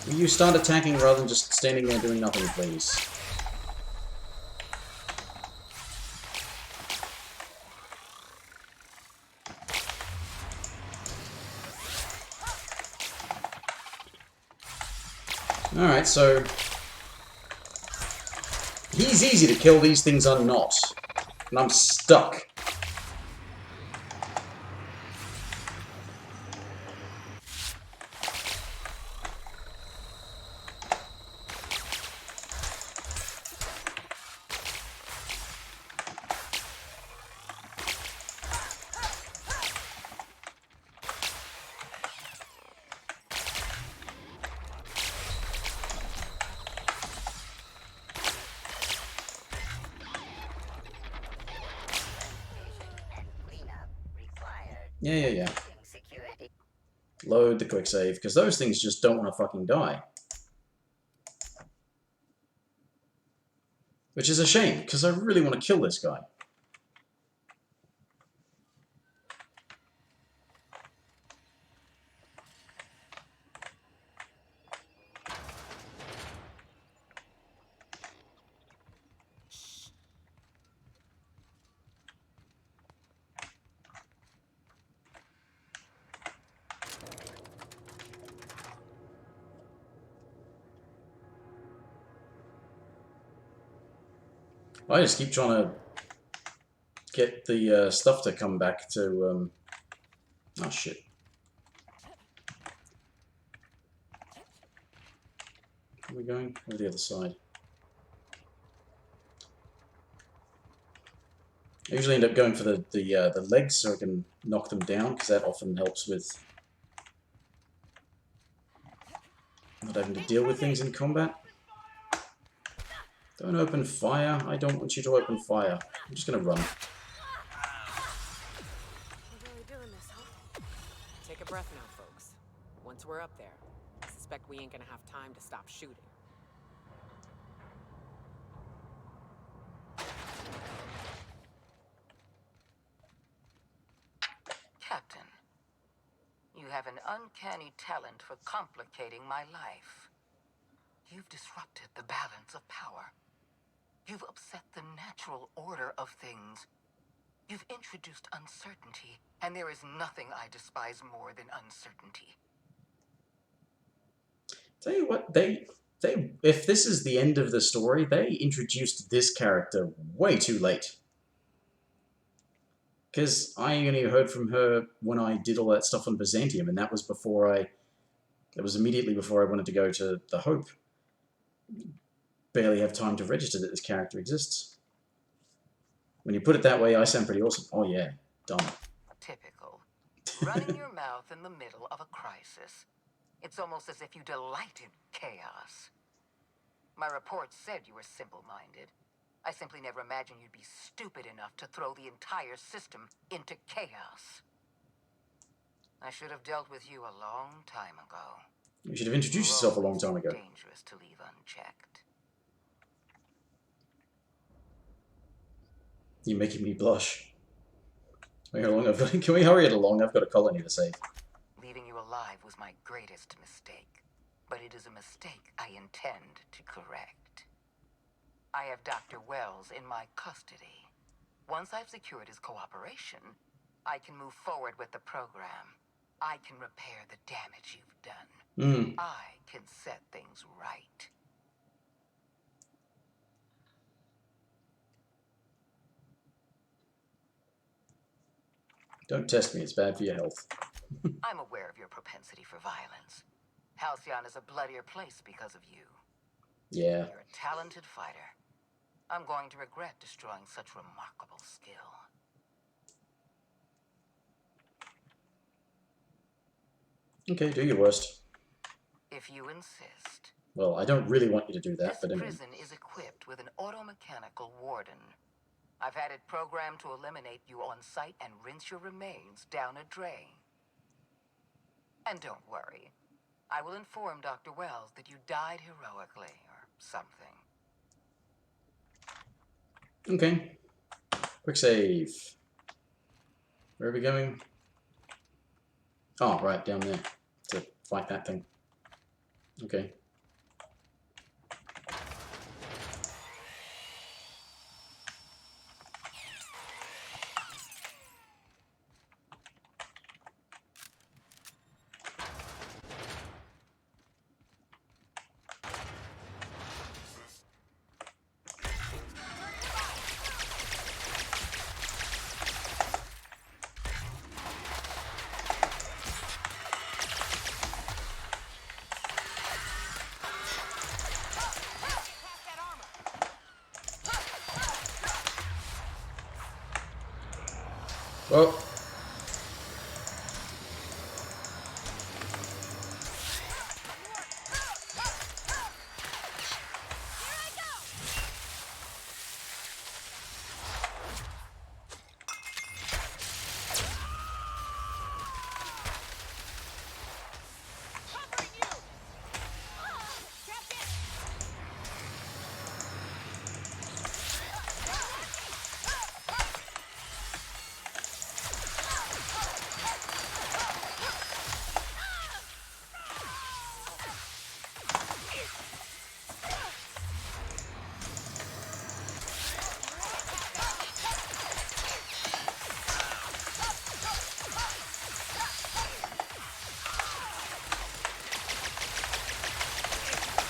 Will you start attacking rather than just standing there doing nothing, please? Alright, so... He's easy to kill, these things are not. And I'm stuck. Yeah. Load the quick save, because those things just don't want to fucking die. Which is a shame, because I really want to kill this guy. I just keep trying to get the stuff to come back to... Oh, shit. Where are we going? Over the other side. I usually end up going for the legs so I can knock them down, because that often helps with not having to deal with things in combat. Don't open fire. I don't want you to open fire. I'm just going to run. We're really doing this, huh? Take a breath now, folks. Once we're up there, suspect we ain't gonna have time to stop shooting. Captain, you have an uncanny talent for complicating my life. You've disrupted the balance of power. You've upset the natural order of things. You've introduced uncertainty, and there is nothing I despise more than uncertainty. Tell you what, they if this is the end of the story, they introduced this character way too late. Because I only heard from her when I did all that stuff on Byzantium, and that was immediately before I wanted to go to the Hope. Barely have time to register that this character exists. When you put it that way, I sound pretty awesome. Oh yeah, done. Typical. Running your mouth in the middle of a crisis. It's almost as if you delight in chaos. My report said you were simple-minded. I simply never imagined you'd be stupid enough to throw the entire system into chaos. I should have dealt with you a long time ago. You should have introduced yourself a long time ago. Dangerous to leave unchecked. You're making me blush. Can we hurry it along? I've got a colony to save. Leaving you alive was my greatest mistake, but it is a mistake I intend to correct. I have Dr. Wells in my custody. Once I've secured his cooperation, I can move forward with the program. I can repair the damage you've done. I can set things right. Don't test me, it's bad for your health. I'm aware of your propensity for violence. Halcyon is a bloodier place because of you. Yeah. You're a talented fighter. I'm going to regret destroying such remarkable skill. Okay, do your worst. If you insist. Well, I don't really want you to do that, but This anyway. prison is equipped with an automechanical warden. I've had it programmed to eliminate you on sight and rinse your remains down a drain. And don't worry. I will inform Dr. Wells that you died heroically, or something. Okay. Quick save. Where are we going? Oh, right, down there. To fight that thing. Okay. Well.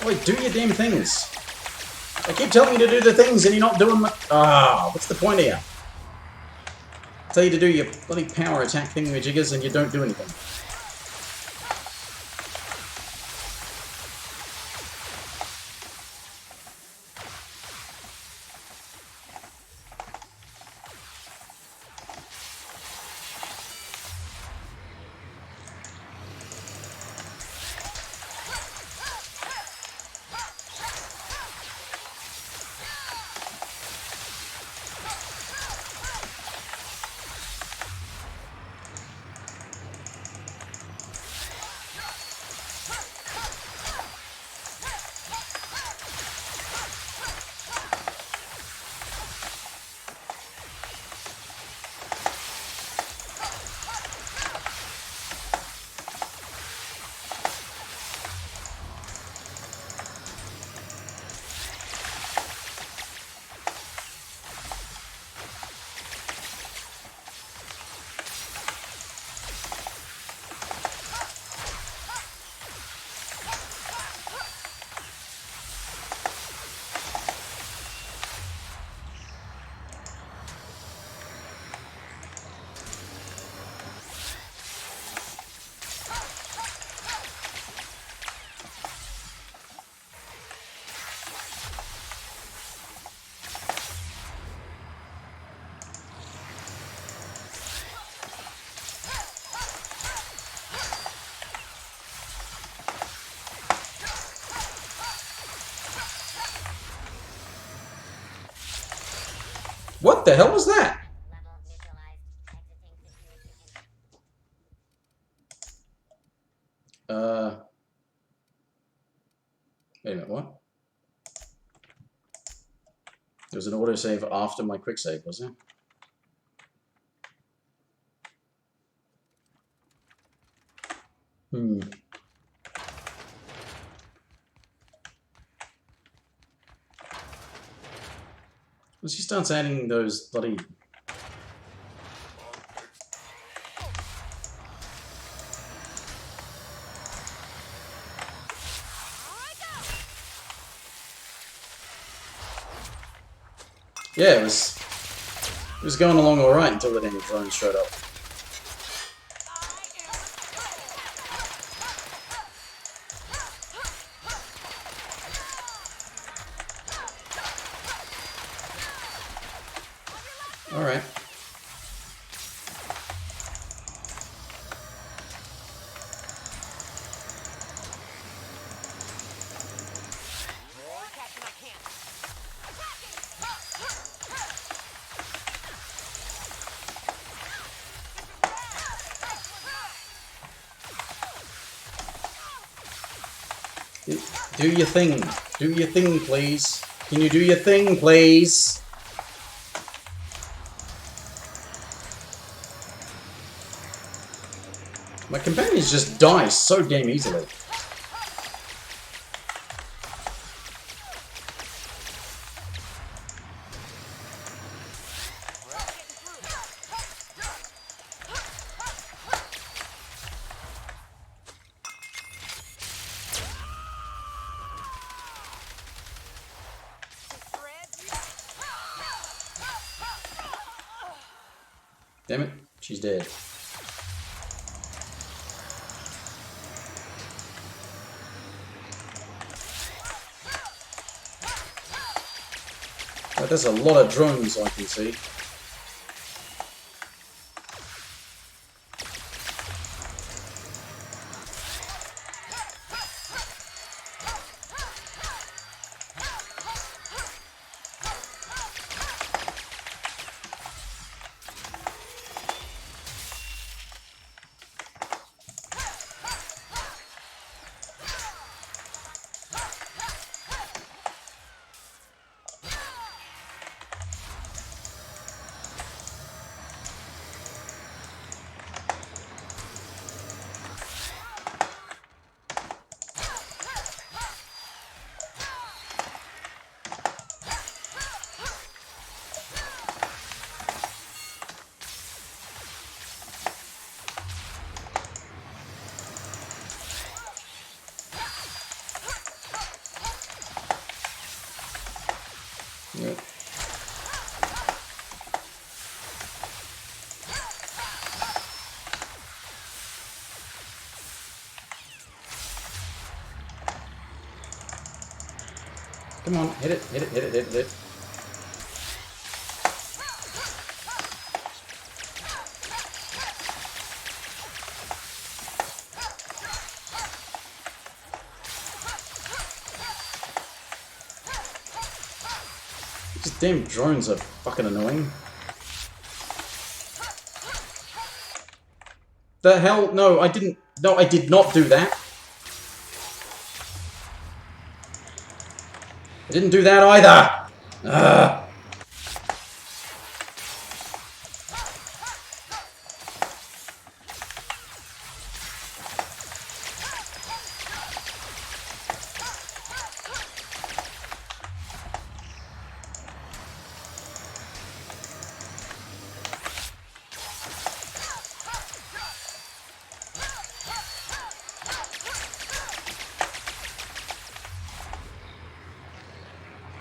Wait, do your damn things. I keep telling you to do the things and you're not doing them. Ah, what's the point here? I tell you to do your bloody power attack thingamajiggers and you don't do anything. What the hell was that? Wait a minute, what? There was an autosave after my quick save, was there? Hmm. Once he starts adding those bloody... Yeah, it was going along alright until the damn drone showed up. Alright. Do your thing. Do your thing, please. Can you do your thing, please? My companions just die so damn easily. Damn it, she's dead. But there's a lot of drones I can see. Yep. Come on, hit it, hit it, hit it, hit it, hit it. These damn drones are fucking annoying. The hell? No, I didn't. No, I did not do that. I didn't do that either. Ugh.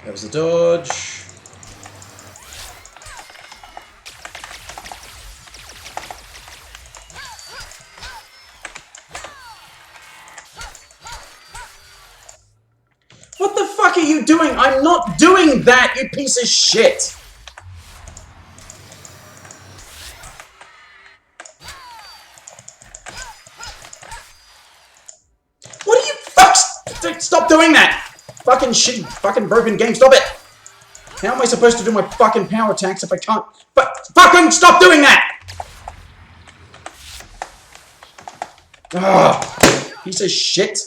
That was a dodge. What the fuck are you doing? I'm not doing that, you piece of shit! What are you fucks? Stop doing that! Fucking shitty, fucking broken game, stop it! How am I supposed to do my fucking power attacks if I can't? But fucking stop doing that! Ah, piece of shit.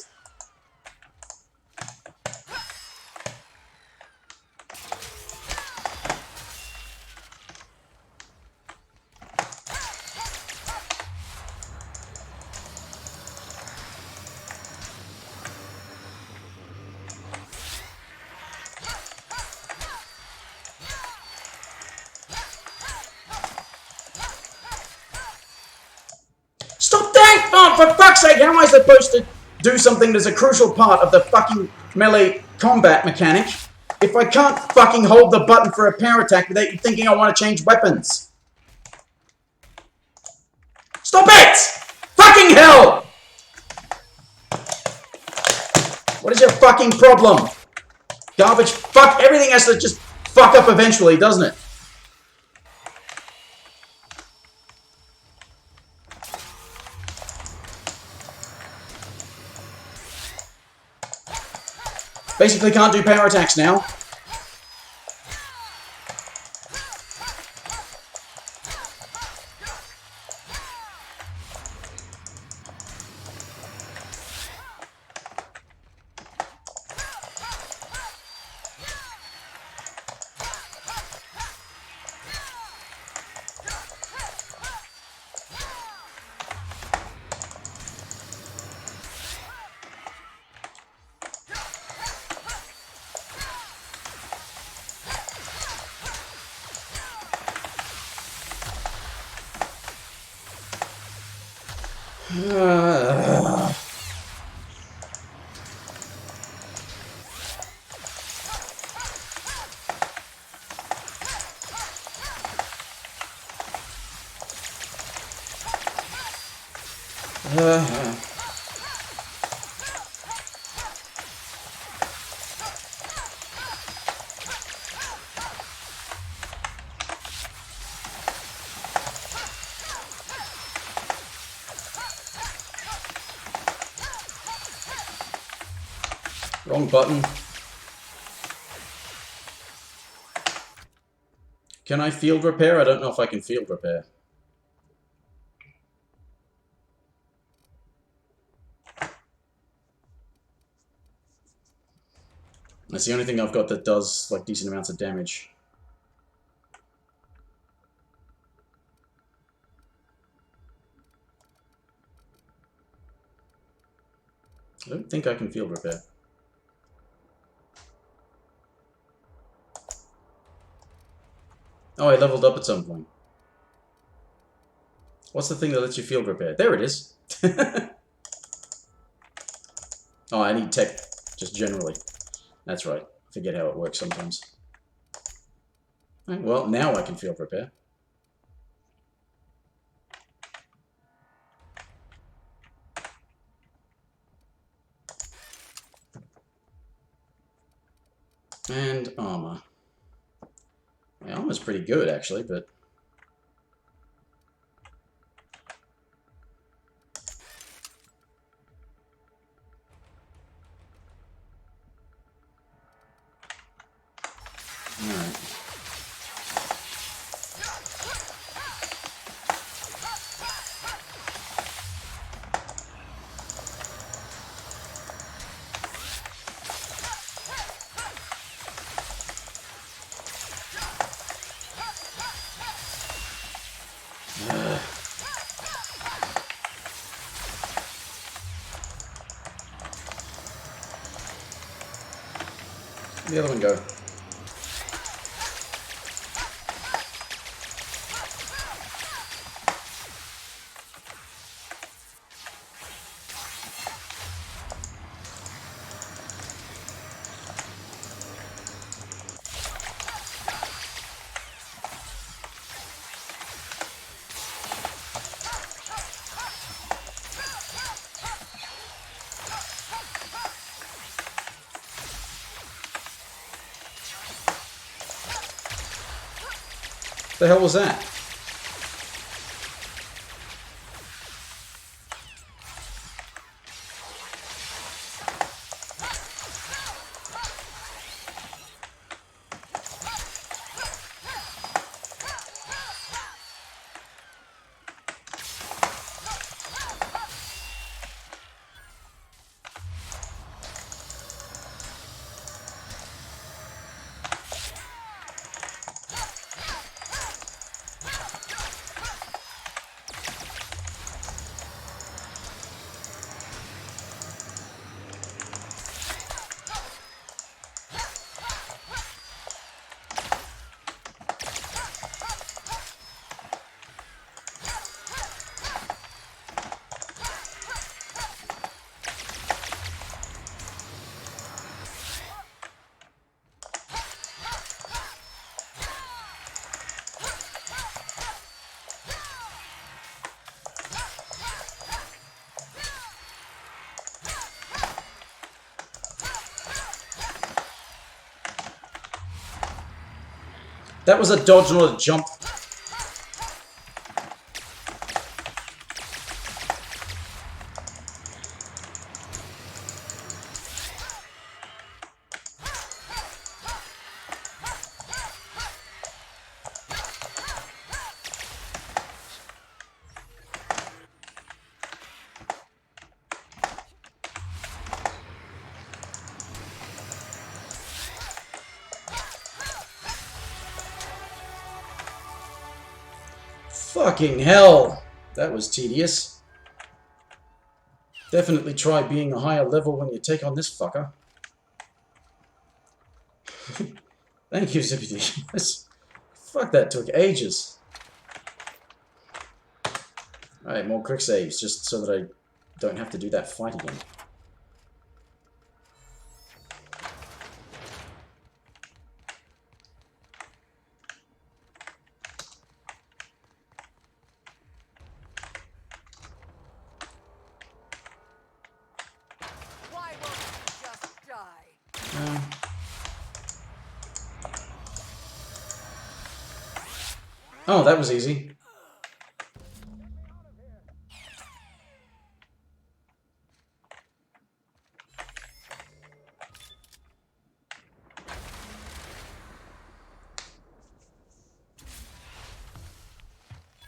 Stop that! Oh, for fuck's sake, how am I supposed to do something that's a crucial part of the fucking melee combat mechanic if I can't fucking hold the button for a power attack without you thinking I want to change weapons? Stop it! Fucking hell! What is your fucking problem? Garbage, fuck, everything has to just fuck up eventually, doesn't it? Basically can't do power attacks now. Wrong button. Can I field repair? I don't know if I can field repair. That's the only thing I've got that does like decent amounts of damage. I don't think I can field repair. Oh, I leveled up at some point. What's the thing that lets you field repair? There it is. Oh, I need tech, just generally. That's right. I forget how it works sometimes. Right, well, now I can field repair. And armor. My armor's pretty good, actually, but... Alright. The other one go. The hell was that? That was a dodge, not a jump. Fucking hell! That was tedious. Definitely try being a higher level when you take on this fucker. Thank you, Zippity. Fuck, that took ages. Alright, more quick saves, just so that I don't have to do that fight again. Why won't you just die? Oh, that was easy.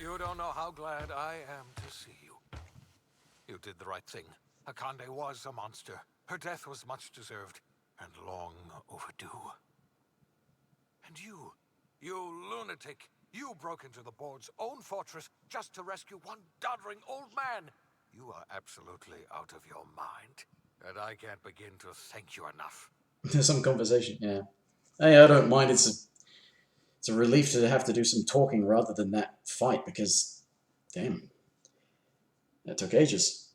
You don't know how glad I am to see you. You did the right thing. Akande was a monster. Her death was much deserved, and long overdue. And you lunatic, you broke into the board's own fortress just to rescue one doddering old man. You are absolutely out of your mind, and I can't begin to thank you enough. There's some conversation, yeah. Hey, I don't mind. It's a relief to have to do some talking rather than that fight, because, damn, that took ages.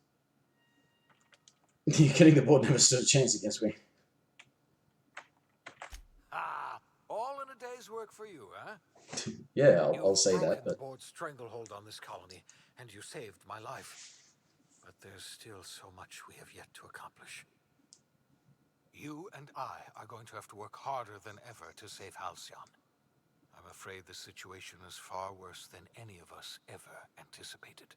You're kidding, the board never stood a chance against me. Ah, all in a day's work for you, huh? Yeah, I'll say broken that, the but board's stranglehold on this colony, and you saved my life. But there's still so much we have yet to accomplish. You and I are going to have to work harder than ever to save Halcyon. I'm afraid the situation is far worse than any of us ever anticipated.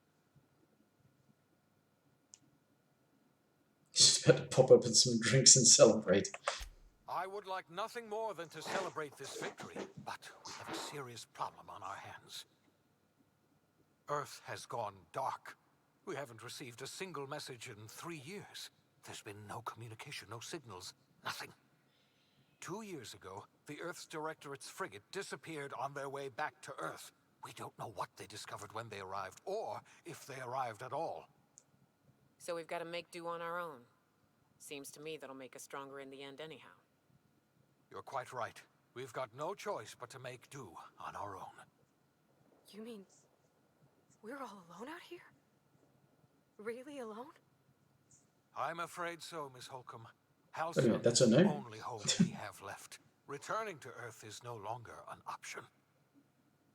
just about to pop open some drinks and celebrate. I would like nothing more than to celebrate this victory, but we have a serious problem on our hands. Earth has gone dark. We haven't received a single message in 3 years. There's been no communication, no signals, nothing. 2 years ago, the Earth's Directorate's frigate disappeared on their way back to Earth. We don't know what they discovered when they arrived, or if they arrived at all. So we've got to make do on our own. Seems to me that'll make us stronger in the end anyhow. You're quite right. We've got no choice but to make do on our own. You mean we're all alone out here? Really alone? I'm afraid so, Miss Holcomb. Wait a Halcyon minute, that's is her the name? only home we have left. Returning to Earth is no longer an option.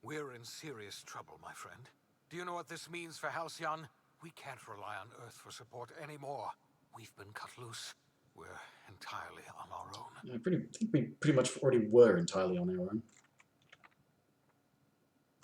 We're in serious trouble, my friend. Do you know what this means for Halcyon? We can't rely on Earth for support anymore. We've been cut loose. We're entirely on our own. I think we pretty much already were entirely on our own.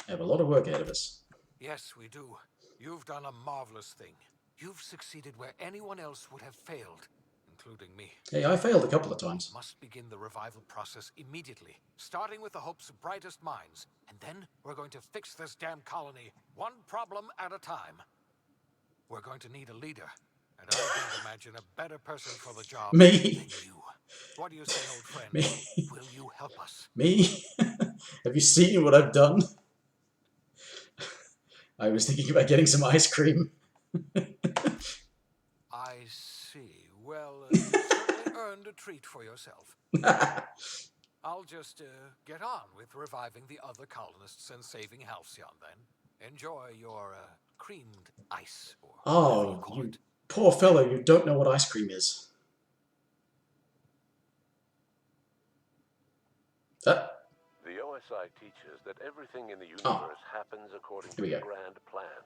We have a lot of work ahead of us. Yes, we do. You've done a marvelous thing. You've succeeded where anyone else would have failed, including me. Hey, I failed a couple of times. We must begin the revival process immediately, starting with the Hope's brightest minds. And then we're going to fix this damn colony, one problem at a time. We're going to need a leader, and I can't imagine a better person for the job Me? than you. What do you say, old friend? Me? Will you help us? Me? Have you seen what I've done? I was thinking about getting some ice cream. I see. Well, you certainly earned a treat for yourself. I'll just get on with reviving the other colonists and saving Halcyon, then. Enjoy your creamed ice, or whatever you Oh, call you it. poor fellow, you don't know what ice cream is. The OSI teaches that everything in the universe happens according to the grand plan.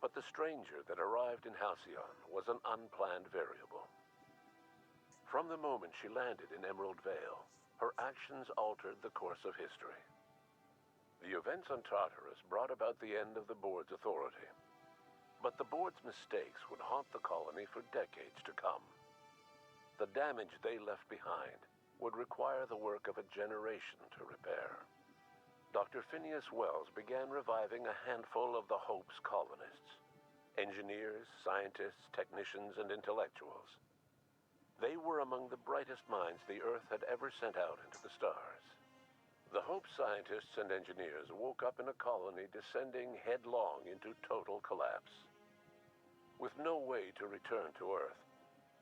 But the stranger that arrived in Halcyon was an unplanned variable. From the moment she landed in Emerald Vale, her actions altered the course of history. The events on Tartarus brought about the end of the board's authority. But the board's mistakes would haunt the colony for decades to come. The damage they left behind would require the work of a generation to repair. Dr. Phineas Wells began reviving a handful of the Hope's colonists. Engineers, scientists, technicians, and intellectuals. They were among the brightest minds the Earth had ever sent out into the stars. The Hope scientists and engineers woke up in a colony descending headlong into total collapse. With no way to return to Earth,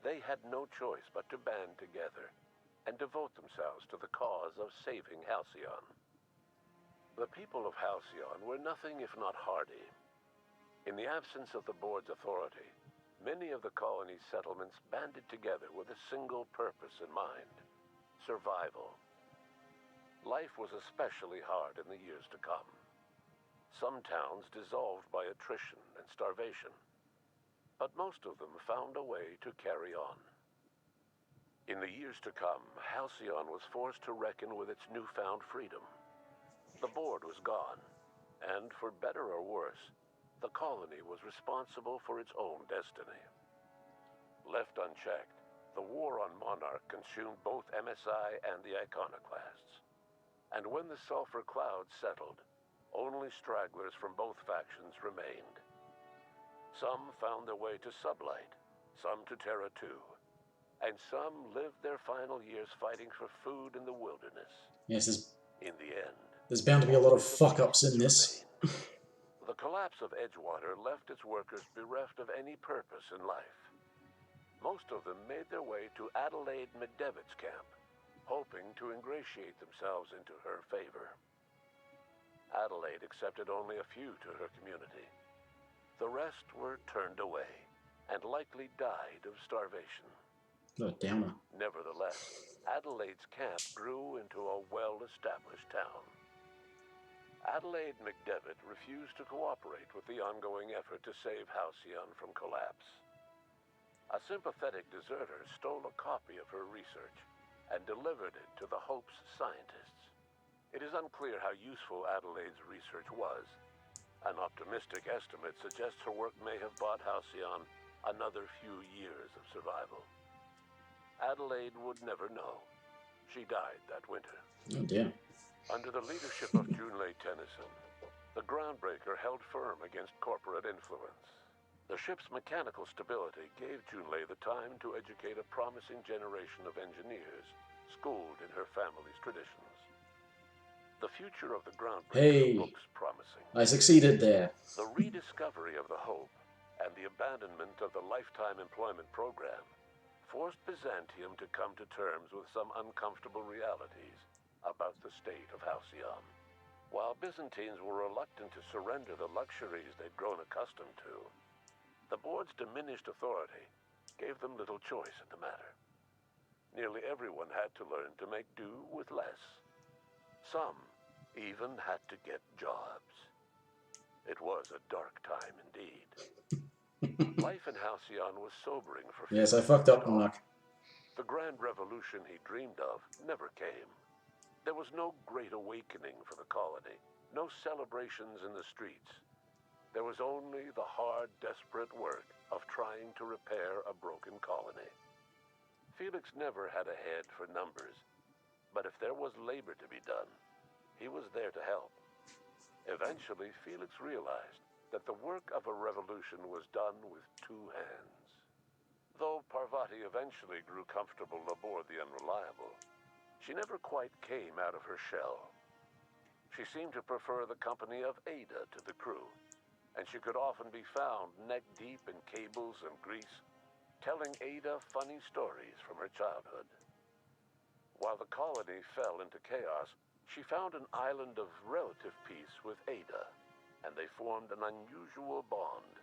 they had no choice but to band together and devote themselves to the cause of saving Halcyon. The people of Halcyon were nothing if not hardy. In the absence of the board's authority, many of the colony's settlements banded together with a single purpose in mind: survival. Life was especially hard in the years to come. Some towns dissolved by attrition and starvation, but most of them found a way to carry on. In the years to come, Halcyon was forced to reckon with its newfound freedom. The board was gone, and for better or worse, the colony was responsible for its own destiny. Left unchecked, the war on Monarch consumed both MSI and the Iconoclasts. And when the sulfur clouds settled, only stragglers from both factions remained. Some found their way to Sublight, some to Terra 2, and some lived their final years fighting for food in the wilderness. Yes, in the end, there's bound to be a lot of fuck-ups in this. The collapse of Edgewater left its workers bereft of any purpose in life. Most of them made their way to Adelaide McDevitt's camp, hoping to ingratiate themselves into her favor. Adelaide accepted only a few to her community. The rest were turned away and likely died of starvation. Oh, downer. Nevertheless, Adelaide's camp grew into a well-established town. Adelaide McDevitt refused to cooperate with the ongoing effort to save Halcyon from collapse. A sympathetic deserter stole a copy of her research and delivered it to the Hope's scientists. It is unclear how useful Adelaide's research was. An optimistic estimate suggests her work may have bought Halcyon another few years of survival. Adelaide would never know. She died that winter. Oh, dear. Under the leadership of Junlei Tennyson, the Groundbreaker held firm against corporate influence. The ship's mechanical stability gave Junlei the time to educate a promising generation of engineers, schooled in her family's traditions. The future of the Groundbreaker looks promising. I succeeded there. The rediscovery of the Hope and the abandonment of the Lifetime Employment Program forced Byzantium to come to terms with some uncomfortable realities about the state of Halcyon. While Byzantines were reluctant to surrender the luxuries they'd grown accustomed to, the board's diminished authority gave them little choice in the matter. Nearly everyone had to learn to make do with less. Some even had to get jobs. It was a dark time indeed. Life in Halcyon was sobering for Yes, I fucked up, Monarch. The grand revolution he dreamed of never came. There was no great awakening for the colony, no celebrations in the streets. There was only the hard, desperate work of trying to repair a broken colony. Felix never had a head for numbers, but if there was labor to be done, he was there to help. Eventually, Felix realized that the work of a revolution was done with two hands. Though Parvati eventually grew comfortable aboard the Unreliable, she never quite came out of her shell. She seemed to prefer the company of Ada to the crew, and she could often be found neck-deep in cables and grease, telling Ada funny stories from her childhood. While the colony fell into chaos, she found an island of relative peace with Ada, and they formed an unusual bond.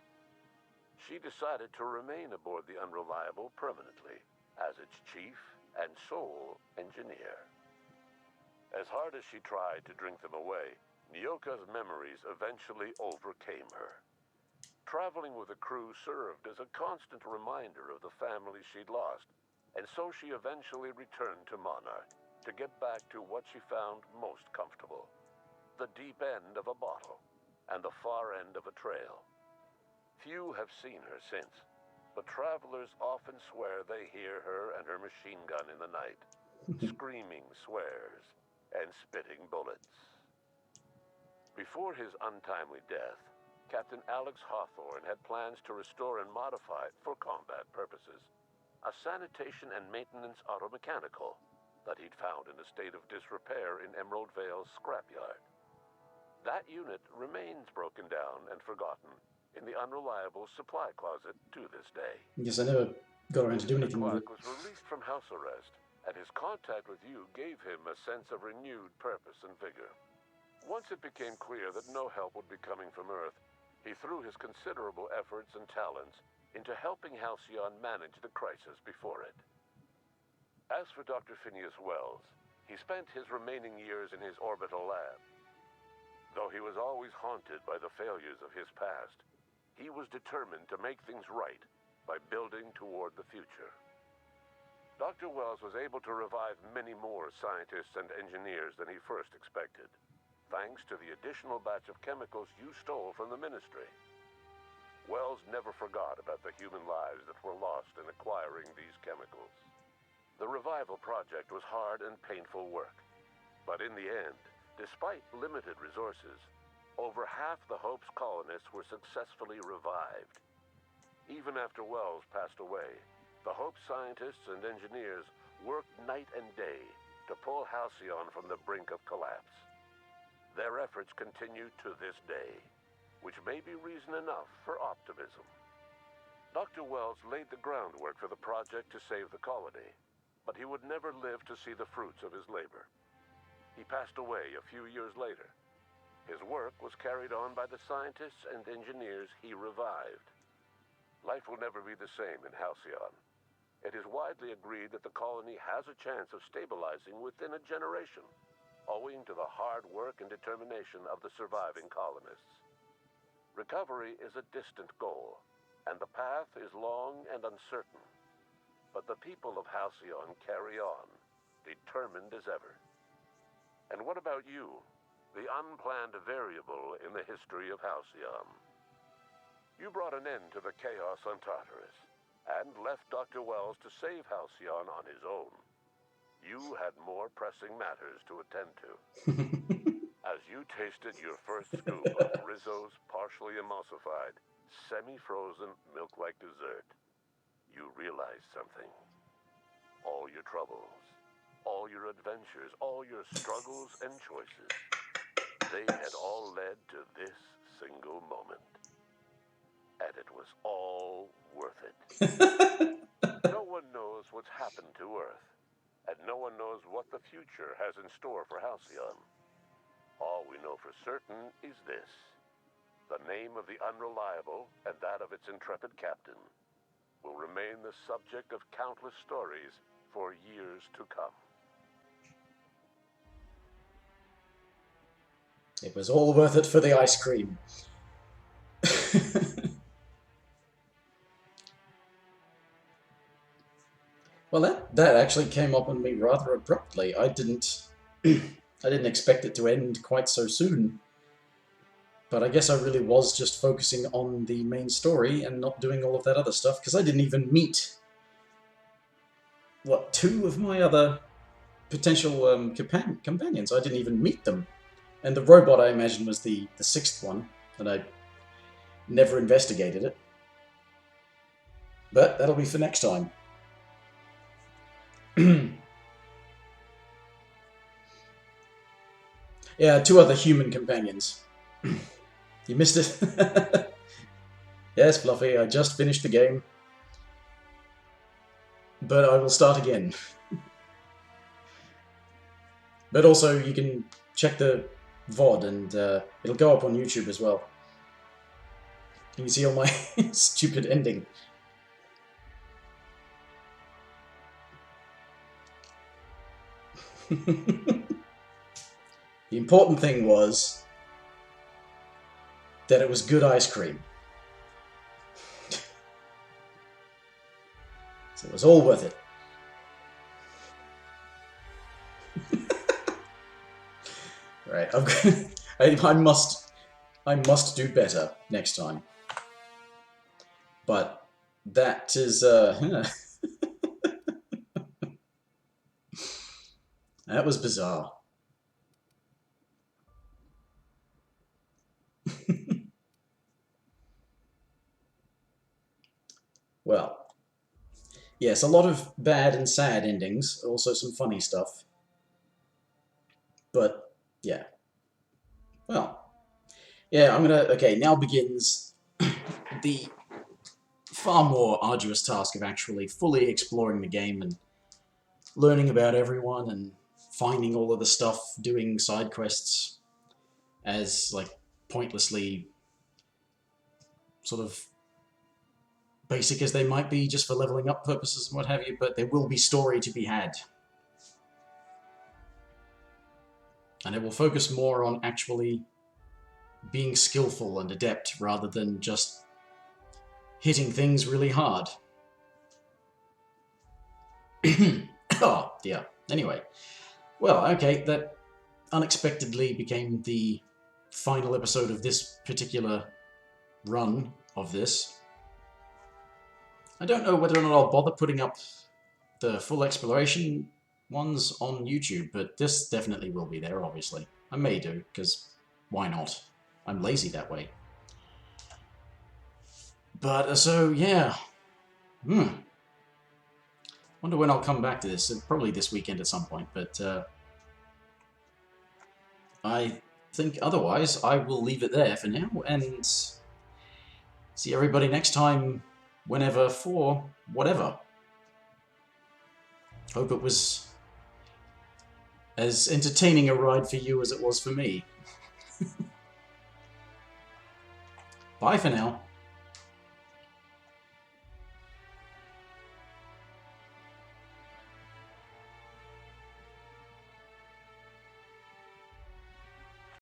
She decided to remain aboard the Unreliable permanently as its chief and sole engineer. As hard as she tried to drink them away, Nyoka's memories eventually overcame her. Traveling with the crew served as a constant reminder of the family she'd lost, and so she eventually returned to Monarch, to get back to what she found most comfortable: the deep end of a bottle and the far end of a trail. Few have seen her since, but travelers often swear they hear her and her machine gun in the night, screaming swears and spitting bullets. Before his untimely death, Captain Alex Hawthorne had plans to restore and modify, for combat purposes, a sanitation and maintenance automechanical that he'd found in a state of disrepair in Emerald Vale's scrapyard. That unit remains broken down and forgotten in the unreliable supply closet to this day. Yes, I never got around to do Mr. anything with it. Clark was released from house arrest, and his contact with you gave him a sense of renewed purpose and vigor. Once it became clear that no help would be coming from Earth, he threw his considerable efforts and talents into helping Halcyon manage the crisis before it. As for Dr. Phineas Wells, he spent his remaining years in his orbital lab. Though he was always haunted by the failures of his past, he was determined to make things right by building toward the future. Dr. Wells was able to revive many more scientists and engineers than he first expected, thanks to the additional batch of chemicals you stole from the Ministry. Wells never forgot about the human lives that were lost in acquiring these chemicals. The revival project was hard and painful work, but in the end, despite limited resources, over half the Hope's colonists were successfully revived. Even after Wells passed away, the Hope scientists and engineers worked night and day to pull Halcyon from the brink of collapse. Their efforts continue to this day, which may be reason enough for optimism. Dr. Wells laid the groundwork for the project to save the colony, but he would never live to see the fruits of his labor. He passed away a few years later. His work was carried on by the scientists and engineers he revived. Life will never be the same in Halcyon. It is widely agreed that the colony has a chance of stabilizing within a generation, owing to the hard work and determination of the surviving colonists. Recovery is a distant goal, and the path is long and uncertain. But the people of Halcyon carry on, determined as ever. And what about you, the unplanned variable in the history of Halcyon? You brought an end to the chaos on Tartarus, and left Dr. Wells to save Halcyon on his own. You had more pressing matters to attend to. As you tasted your first scoop of Rizzo's partially emulsified, semi-frozen milk-like dessert, you realized something. All your troubles, all your adventures, all your struggles and choices, they had all led to this single moment. And it was all worth it. No one knows what's happened to Earth, and no one knows what the future has in store for Halcyon. All we know for certain is this: the name of the Unreliable and that of its intrepid captain will remain the subject of countless stories for years to come. It was all worth it for the ice cream. Well, that actually came up on me rather abruptly. I didn't expect it to end quite so soon. But I guess I really was just focusing on the main story and not doing all of that other stuff, because I didn't even meet, what, 2 of my other potential companions. I didn't even meet them. And the robot, I imagine, was the 6th one, and I never investigated it. But that'll be for next time. Yeah, 2 other human companions. You missed it? Yes, Fluffy, I just finished the game. But I will start again. But also, you can check the VOD, and it'll go up on YouTube as well. You can see all my stupid ending. The important thing was that it was good ice cream. So it was all worth it. Alright, I must do better next time. But that is, that was bizarre. Well, yes, a lot of bad and sad endings, also some funny stuff. But, yeah. Well, yeah, okay, now begins the far more arduous task of actually fully exploring the game and learning about everyone and finding all of the stuff, doing side quests as, like, pointlessly sort of basic as they might be just for leveling up purposes and what have you, but there will be story to be had. And it will focus more on actually being skillful and adept rather than just hitting things really hard. Oh, dear. Anyway. Well, okay, that unexpectedly became the final episode of this particular run of this. I don't know whether or not I'll bother putting up the full exploration ones on YouTube, but this definitely will be there, obviously. I may do, because why not? I'm lazy that way. But, so, yeah. Wonder when I'll come back to this. Probably this weekend at some point, but I think otherwise I will leave it there for now, and see everybody next time, whenever, for whatever. Hope it was as entertaining a ride for you as it was for me. Bye for now.